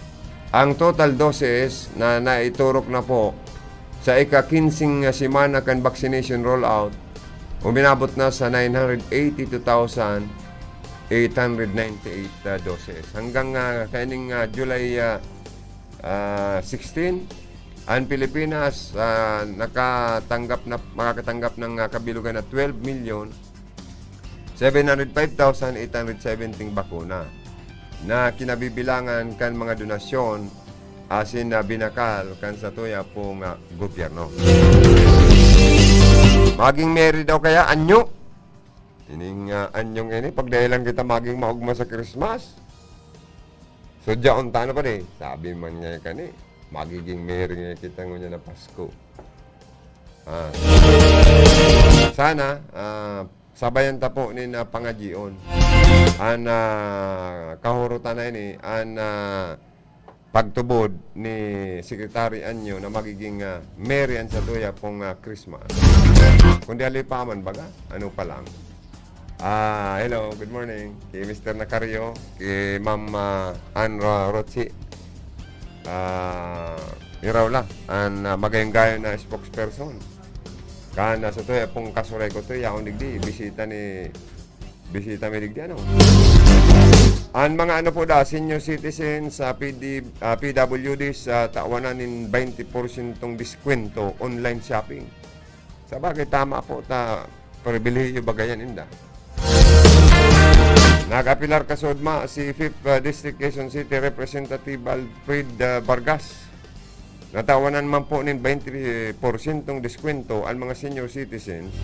Ang total doses na naiturok na po sa ika-15 semana kan vaccination rollout, uminabot na sa 982,898 doses. Hanggang kaning July 16, ang Pilipinas makakatanggap ng kabilugan na 12,705,817 bakuna na kinabibilangan kan mga donasyon asin na binakal kan sa tuya pong gobyerno. Maging merry daw kaya anyo. Ining anyong ini pagdahilan kita maging maugma sa Christmas. So diyan ta na pa sabi man nga kani magiging merry nga kita ngunya na Pasko. Sana sabayan ta po ni na pangajion. An kahurutan na ini, an pagtubod ni Secretary Anyo na magiging Marian sa tuya pong Christmas. Kundi alipaman baga, ano pa lang. Hello, good morning. Kay Mr. Nacario, kay Ma'am Anra Rochi. Iraw lang, ang magayang gayo na spokesperson. Kana sa tuya pong kasuray ko tuya, akong digdi, bisita mi digdi, ano. Ang mga ano po senior citizens sa PWD sa tawanan ng 20% diskwento online shopping. Sa bagay, tama po paribilihin yung bagayan inda. Nag-apilar kasodma si 5th District Quezon City Representative Alfred Vargas. Natawanan man po ng 20% diskwento ang mga senior citizens,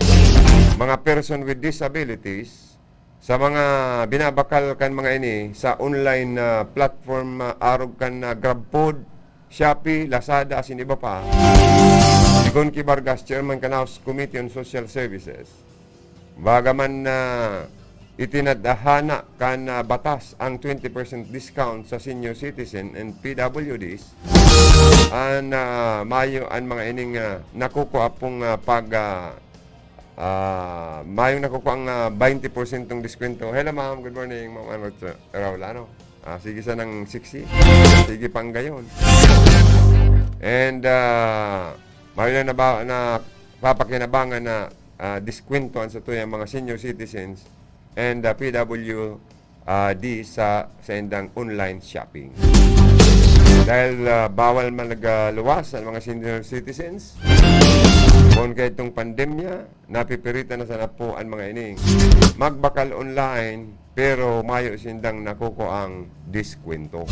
mga person with disabilities, sa mga binabakal kan mga ini sa online platform arog kan GrabFood, Shopee, Lazada, asin iba pa. Sigon Ki Vargas, Chairman kan House Committee on Social Services. Bagaman itinadhana kan batas ang 20% discount sa senior citizen and PWDs, an mayo ang mga ining nakukuha pong mayong nakukuha ang 20% diskwento. Hello ma'am, good morning ma'am Raulano. Sige sa ng 60. Sige pang gayon. And mayo na papakinabangan na diskwento sa tuyang mga senior citizens and PWD sa indang online shopping. Dahil bawal man nagluwas ang mga senior citizens, kung kahit itong pandemya, napipiritan na sana po ang mga ining magbakal online, pero mayo sindang nakuko ang diskwento.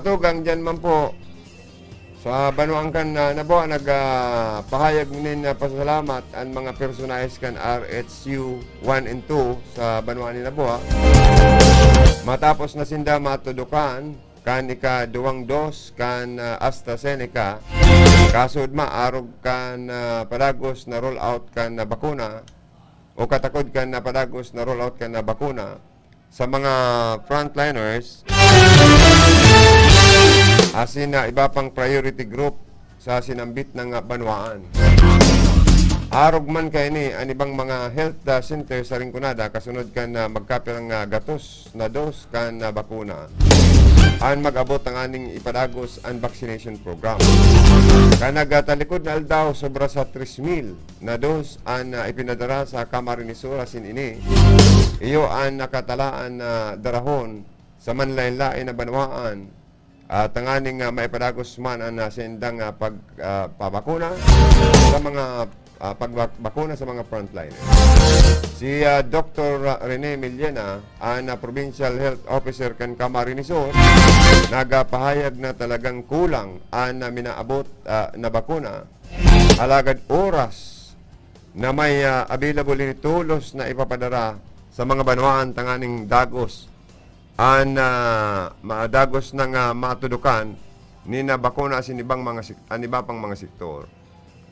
Tugang dyan man po sa Banuang kan nabuha nagpahayag nin pasalamat ang mga personahes kan RHU 1 and 2 sa Banuang ni nabuha. Matapos na sinda matudukan kan ika-2 dos kan AstraZeneca, kasud maarog kan padagos na roll out kan bakuna o katakod kan padagos na roll out kan bakuna sa mga frontliners, asin na iba pang priority group sa sinambit ng banwaan. Arog man kay ni ang ibang mga health center sa Rinconada kasunod kan magkapil ng gatos na dos kan bakuna. An mag-abot ang aning ipadagos ang vaccination program. Kanagatalikod na aldaw sobra sa 3,000 na dos ang ipinadara sa Camarines Sur ini. Iyo ang nakatalaan na darahon sa manlain-lain na banwaan at ang aning maipadagos man ang sendang pabakuna sa mga pagbakuna sa mga frontliners. Si Dr. Rene Millena, ang Provincial Health Officer kan Camarines Sur, nagpahayag na talagang kulang ang minaabot na bakuna. Alagad oras na may available ni tulos na ipapadara sa mga banwaan tanganing dagos ang dagos ng matudukan ni na bakuna sin ibang iba pang mga sektor.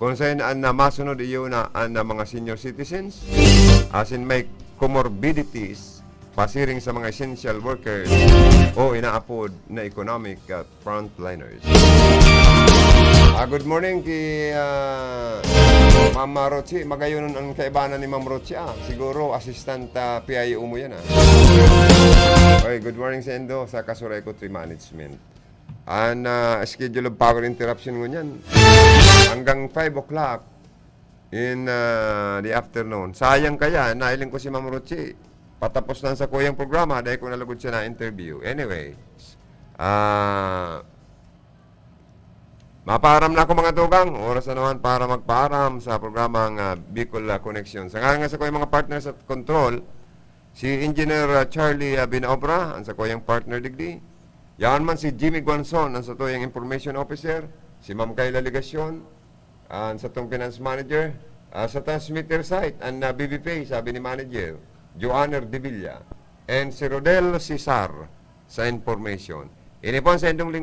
Kung saan na masunod iyo na ang mga senior citizens, asin may comorbidities, pasiring sa mga essential workers o inaapod na economic frontliners. Good morning kay Ma'am Rochi. Magayon ang kaibanan ni Ma'am Rochi. Siguro assistant PIO mo yan. Okay, good morning sa Endo sa Kasureco Tree Management. Schedule of power interruption mo yan. Hanggang 5 o'clock, in the afternoon. Sayang kaya, nailing ko si Ma'am Ruchi. Patapos lang sa kuyang programa, dahil ko nalagod siya na interview. Anyway, mapaaram na ako mga tugang. Oras na naman para magpaaram sa programang Bicol Connection. Sa nga sa kuyang mga partners at control, si Engineer Charlie Binaobra, ang sa kuyang partner digdi. Yan man si Jimmy Guanzon, ang sa tuyang information officer. Si Ma'am Kayla Ligasyon, ang sa tong finance manager. Sa transmitter site, ang BBP, sabi ni manager, Joanner De Villa. And si Rodel Cesar sa information. Ini po sa indong lingkod.